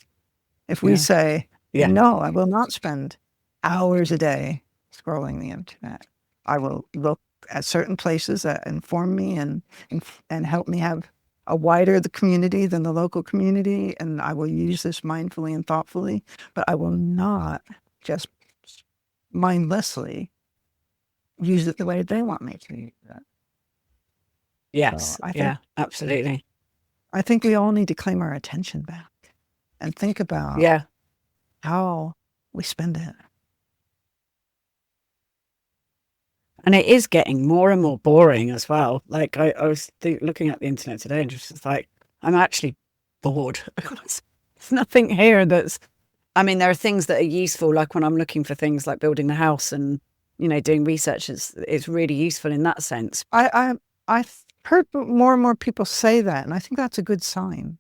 If we say, no, I will not spend hours a day scrolling the internet. I will look at certain places that inform me and help me have a wider the community than the local community, and I will use this mindfully and thoughtfully, but I will not just mindlessly use it the way they want me to use it. Yes. So absolutely. I think we all need to claim our attention back and think about how we spend it. And it is getting more and more boring as well. Like I was looking at the internet today and just like, I'm actually bored. There's nothing here that's, I mean, there are things that are useful. Like when I'm looking for things like building the house and, you know, doing research, it's really useful in that sense. I've heard more and more people say that. And I think that's a good sign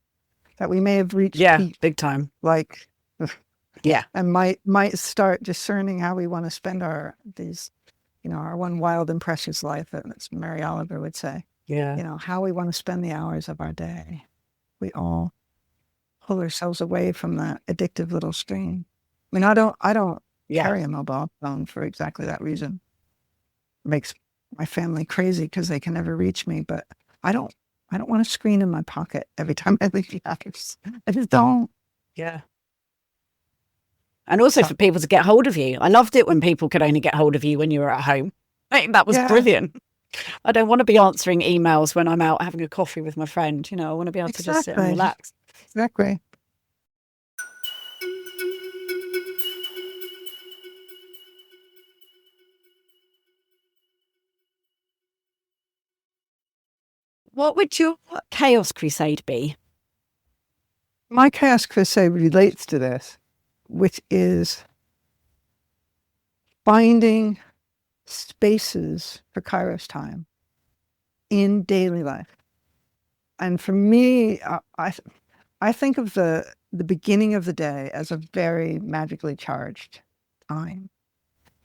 that we may have reached peak, big time. Like, and might start discerning how we want to spend our one wild and precious life, as Mary Oliver would say. Yeah. You know, how we want to spend the hours of our day. We all pull ourselves away from that addictive little screen. I mean, I don't carry a mobile phone for exactly that reason. It makes my family crazy because they can never reach me, but I don't want a screen in my pocket every time I leave the house. I just don't. Yeah. And also for people to get hold of you. I loved it when people could only get hold of you when you were at home. I think that was brilliant. I don't want to be answering emails when I'm out having a coffee with my friend. You know, I want to be able to just sit and relax. Exactly. What would your Chaos Crusade be? My Chaos Crusade relates to this, which is finding spaces for Kairos time in daily life. And for me, I think of the beginning of the day as a very magically charged time,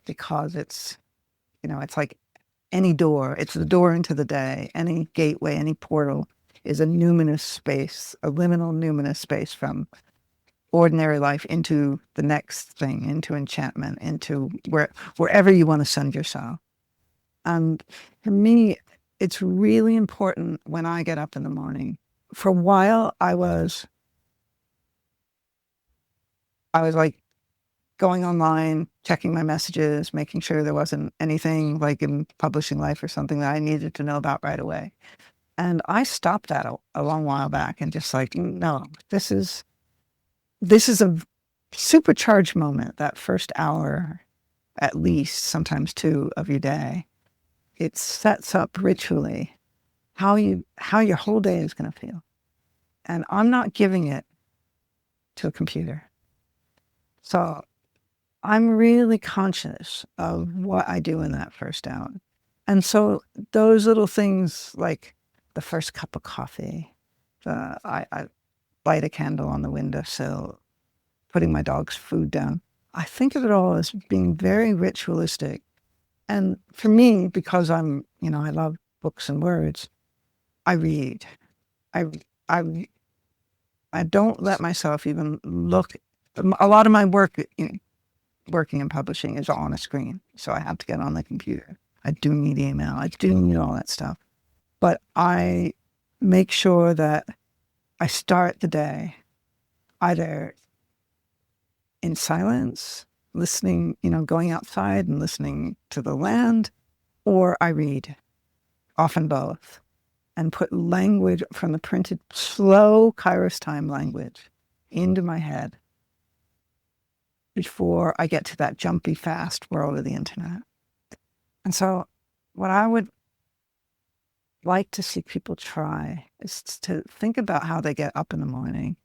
because it's like any door, it's the door into the day. Any gateway, any portal is a numinous space, a liminal numinous space from ordinary life into the next thing, into enchantment, into wherever you want to send yourself. And for me, it's really important when I get up in the morning. For a while, I was like going online, checking my messages, making sure there wasn't anything like in publishing life or something that I needed to know about right away. And I stopped that a long while back and just like, no, this is a supercharged moment, that first hour, at least, sometimes two of your day. It sets up ritually how your whole day is going to feel. And I'm not giving it to a computer. So I'm really conscious of what I do in that first hour. And so those little things, like the first cup of coffee, I light a candle on the windowsill, putting my dog's food down. I think of it all as being very ritualistic. And for me, because I love books and words, I read. I don't let myself even look. A lot of my work, working and publishing, is on a screen. So I have to get on the computer. I do need email. I do need all that stuff. But I make sure that I start the day either in silence, listening, going outside and listening to the land, or I read, often both, and put language from the printed, slow Kairos time language into my head before I get to that jumpy, fast world of the internet. And so what I would like to see people try is to think about how they get up in the morning,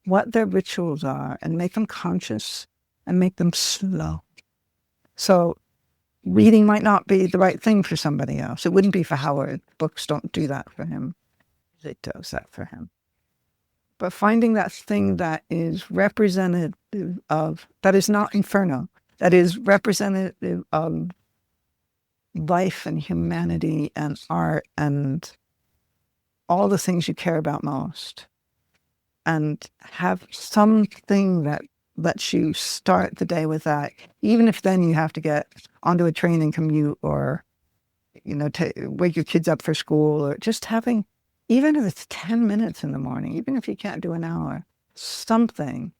what their rituals are, and make them conscious and make them slow. So reading might not be the right thing for somebody else. It wouldn't be for Howard. Books don't do that for him. It does that for him. But finding that thing that is representative of, that is not Inferno, that is representative of life and humanity and art and all the things you care about most, and have something that lets you start the day with that, even if then you have to get onto a train and commute, or wake your kids up for school, or just having, even if it's 10 minutes in the morning, even if you can't do an hour, something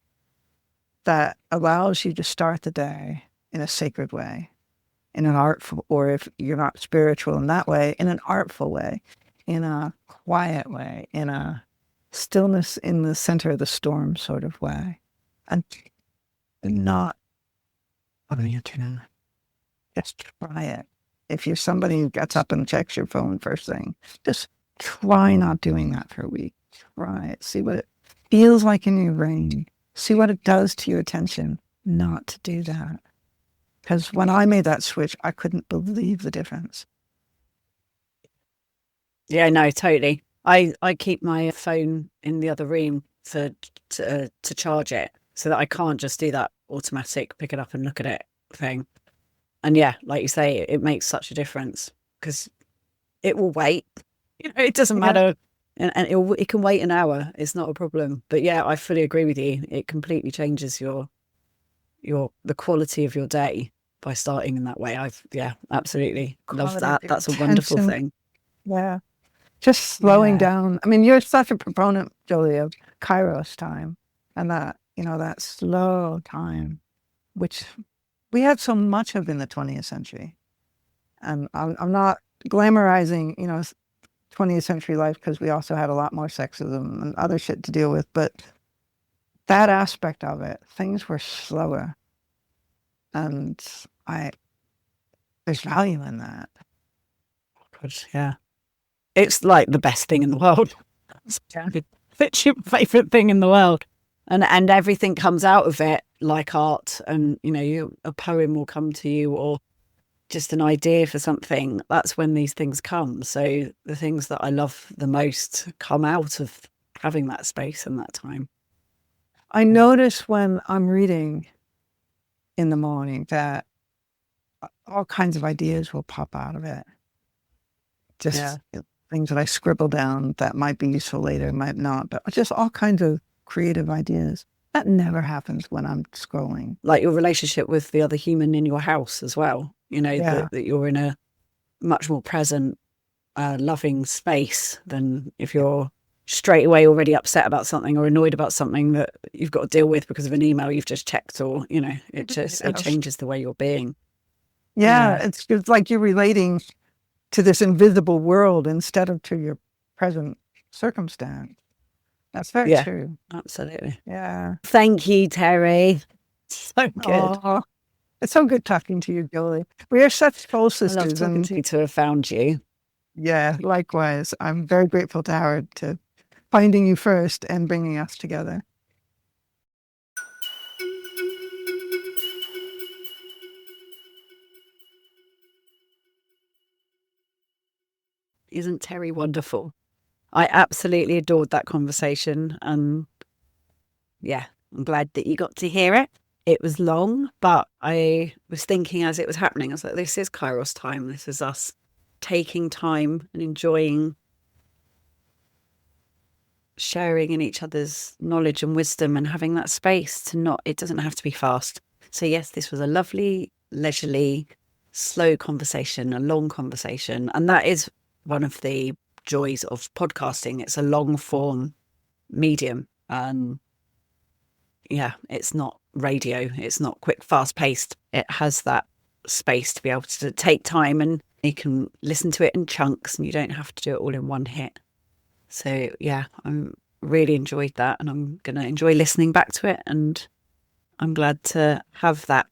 that allows you to start the day in a sacred way, in an artful, or if you're not spiritual in that way, in an artful way, in a quiet way, in a stillness in the center of the storm sort of way. And not on the internet. Just try it. If you're somebody who gets up and checks your phone first thing, just try not doing that for a week. Try it. See what it feels like in your brain. See what it does to your attention not to do that. Because when I made that switch, I couldn't believe the difference. Yeah, no, totally. I keep my phone in the other room to charge it, so that I can't just do that automatic pick it up and look at it thing. And yeah, like you say, it makes such a difference, because it will wait. It doesn't matter, and it can wait an hour. It's not a problem. But yeah, I fully agree with you. It completely changes the quality of your day by starting in that way. Absolutely love that. That's a wonderful thing. Yeah. Just slowing down. I mean, you're such a proponent, Jolie, of Kairos time, and that, that slow time, which we had so much of in the 20th century. And I'm not glamorizing, 20th century life, because we also had a lot more sexism and other shit to deal with. But that aspect of it, things were slower. And there's value in that. Yeah. It's like the best thing in the world. It's your favourite thing in the world. And everything comes out of it, like art, and, a poem will come to you, or just an idea for something. That's when these things come. So the things that I love the most come out of having that space and that time. I notice when I'm reading in the morning that all kinds of ideas will pop out of it. Just things that I scribble down that might be useful later, might not, but just all kinds of creative ideas. That never happens when I'm scrolling. Like your relationship with the other human in your house as well. That you're in a much more present, loving space than if you're straight away already upset about something or annoyed about something that you've got to deal with because of an email you've just checked, or, it changes the way you're being. Yeah, it's like you're relating to this invisible world instead of to your present circumstance. That's very true. Absolutely. Yeah. Thank you, Terri. So good. Oh, it's so good talking to you, Jolie. We are such soul sisters. I love talking to have found you. Yeah, likewise. I'm very grateful to Howard to finding you first and bringing us together. Isn't Terri wonderful? I absolutely adored that conversation. And I'm glad that you got to hear it. It was long, but I was thinking as it was happening, I was like, this is Kairos time. This is us taking time and enjoying sharing in each other's knowledge and wisdom, and having that space to it doesn't have to be fast. So yes, this was a lovely, leisurely, slow conversation, a long conversation. And that is one of the joys of podcasting. It's a long form medium. Yeah, it's not radio. It's not quick, fast paced. It has that space to be able to take time, and you can listen to it in chunks and you don't have to do it all in one hit. So yeah, I'm really enjoyed that, and I'm going to enjoy listening back to it. And I'm glad to have that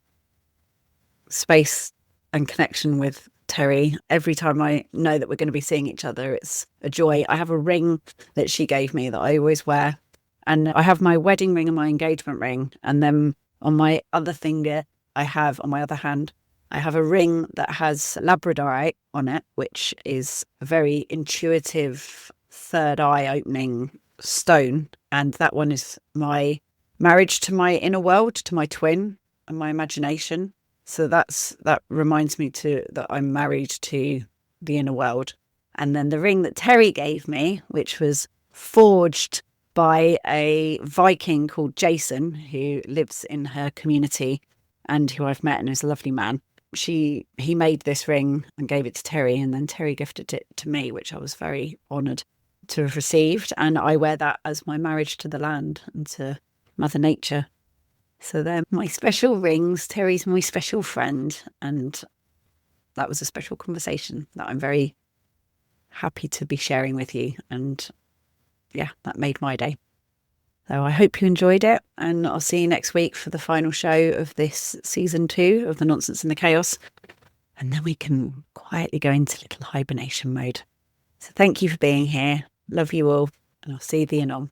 space and connection with Terri. Every time I know that we're going to be seeing each other, it's a joy. I have a ring that she gave me that I always wear, and I have my wedding ring and my engagement ring. And then on my other finger, on my other hand, I have a ring that has labradorite on it, which is a very intuitive third eye opening stone. And that one is my marriage to my inner world, to my twin and my imagination. So that reminds me that I'm married to the inner world. And then the ring that Terri gave me, which was forged by a Viking called Jason, who lives in her community and who I've met and is a lovely man. He made this ring and gave it to Terri, and then Terri gifted it to me, which I was very honoured to have received. And I wear that as my marriage to the land and to Mother Nature. So they're my special rings. Terri's my special friend. And that was a special conversation that I'm very happy to be sharing with you. And yeah, that made my day. So I hope you enjoyed it. And I'll see you next week for the final show of this season 2 of The Nonsense and the Chaos. And then we can quietly go into little hibernation mode. So thank you for being here. Love you all. And I'll see you the anon.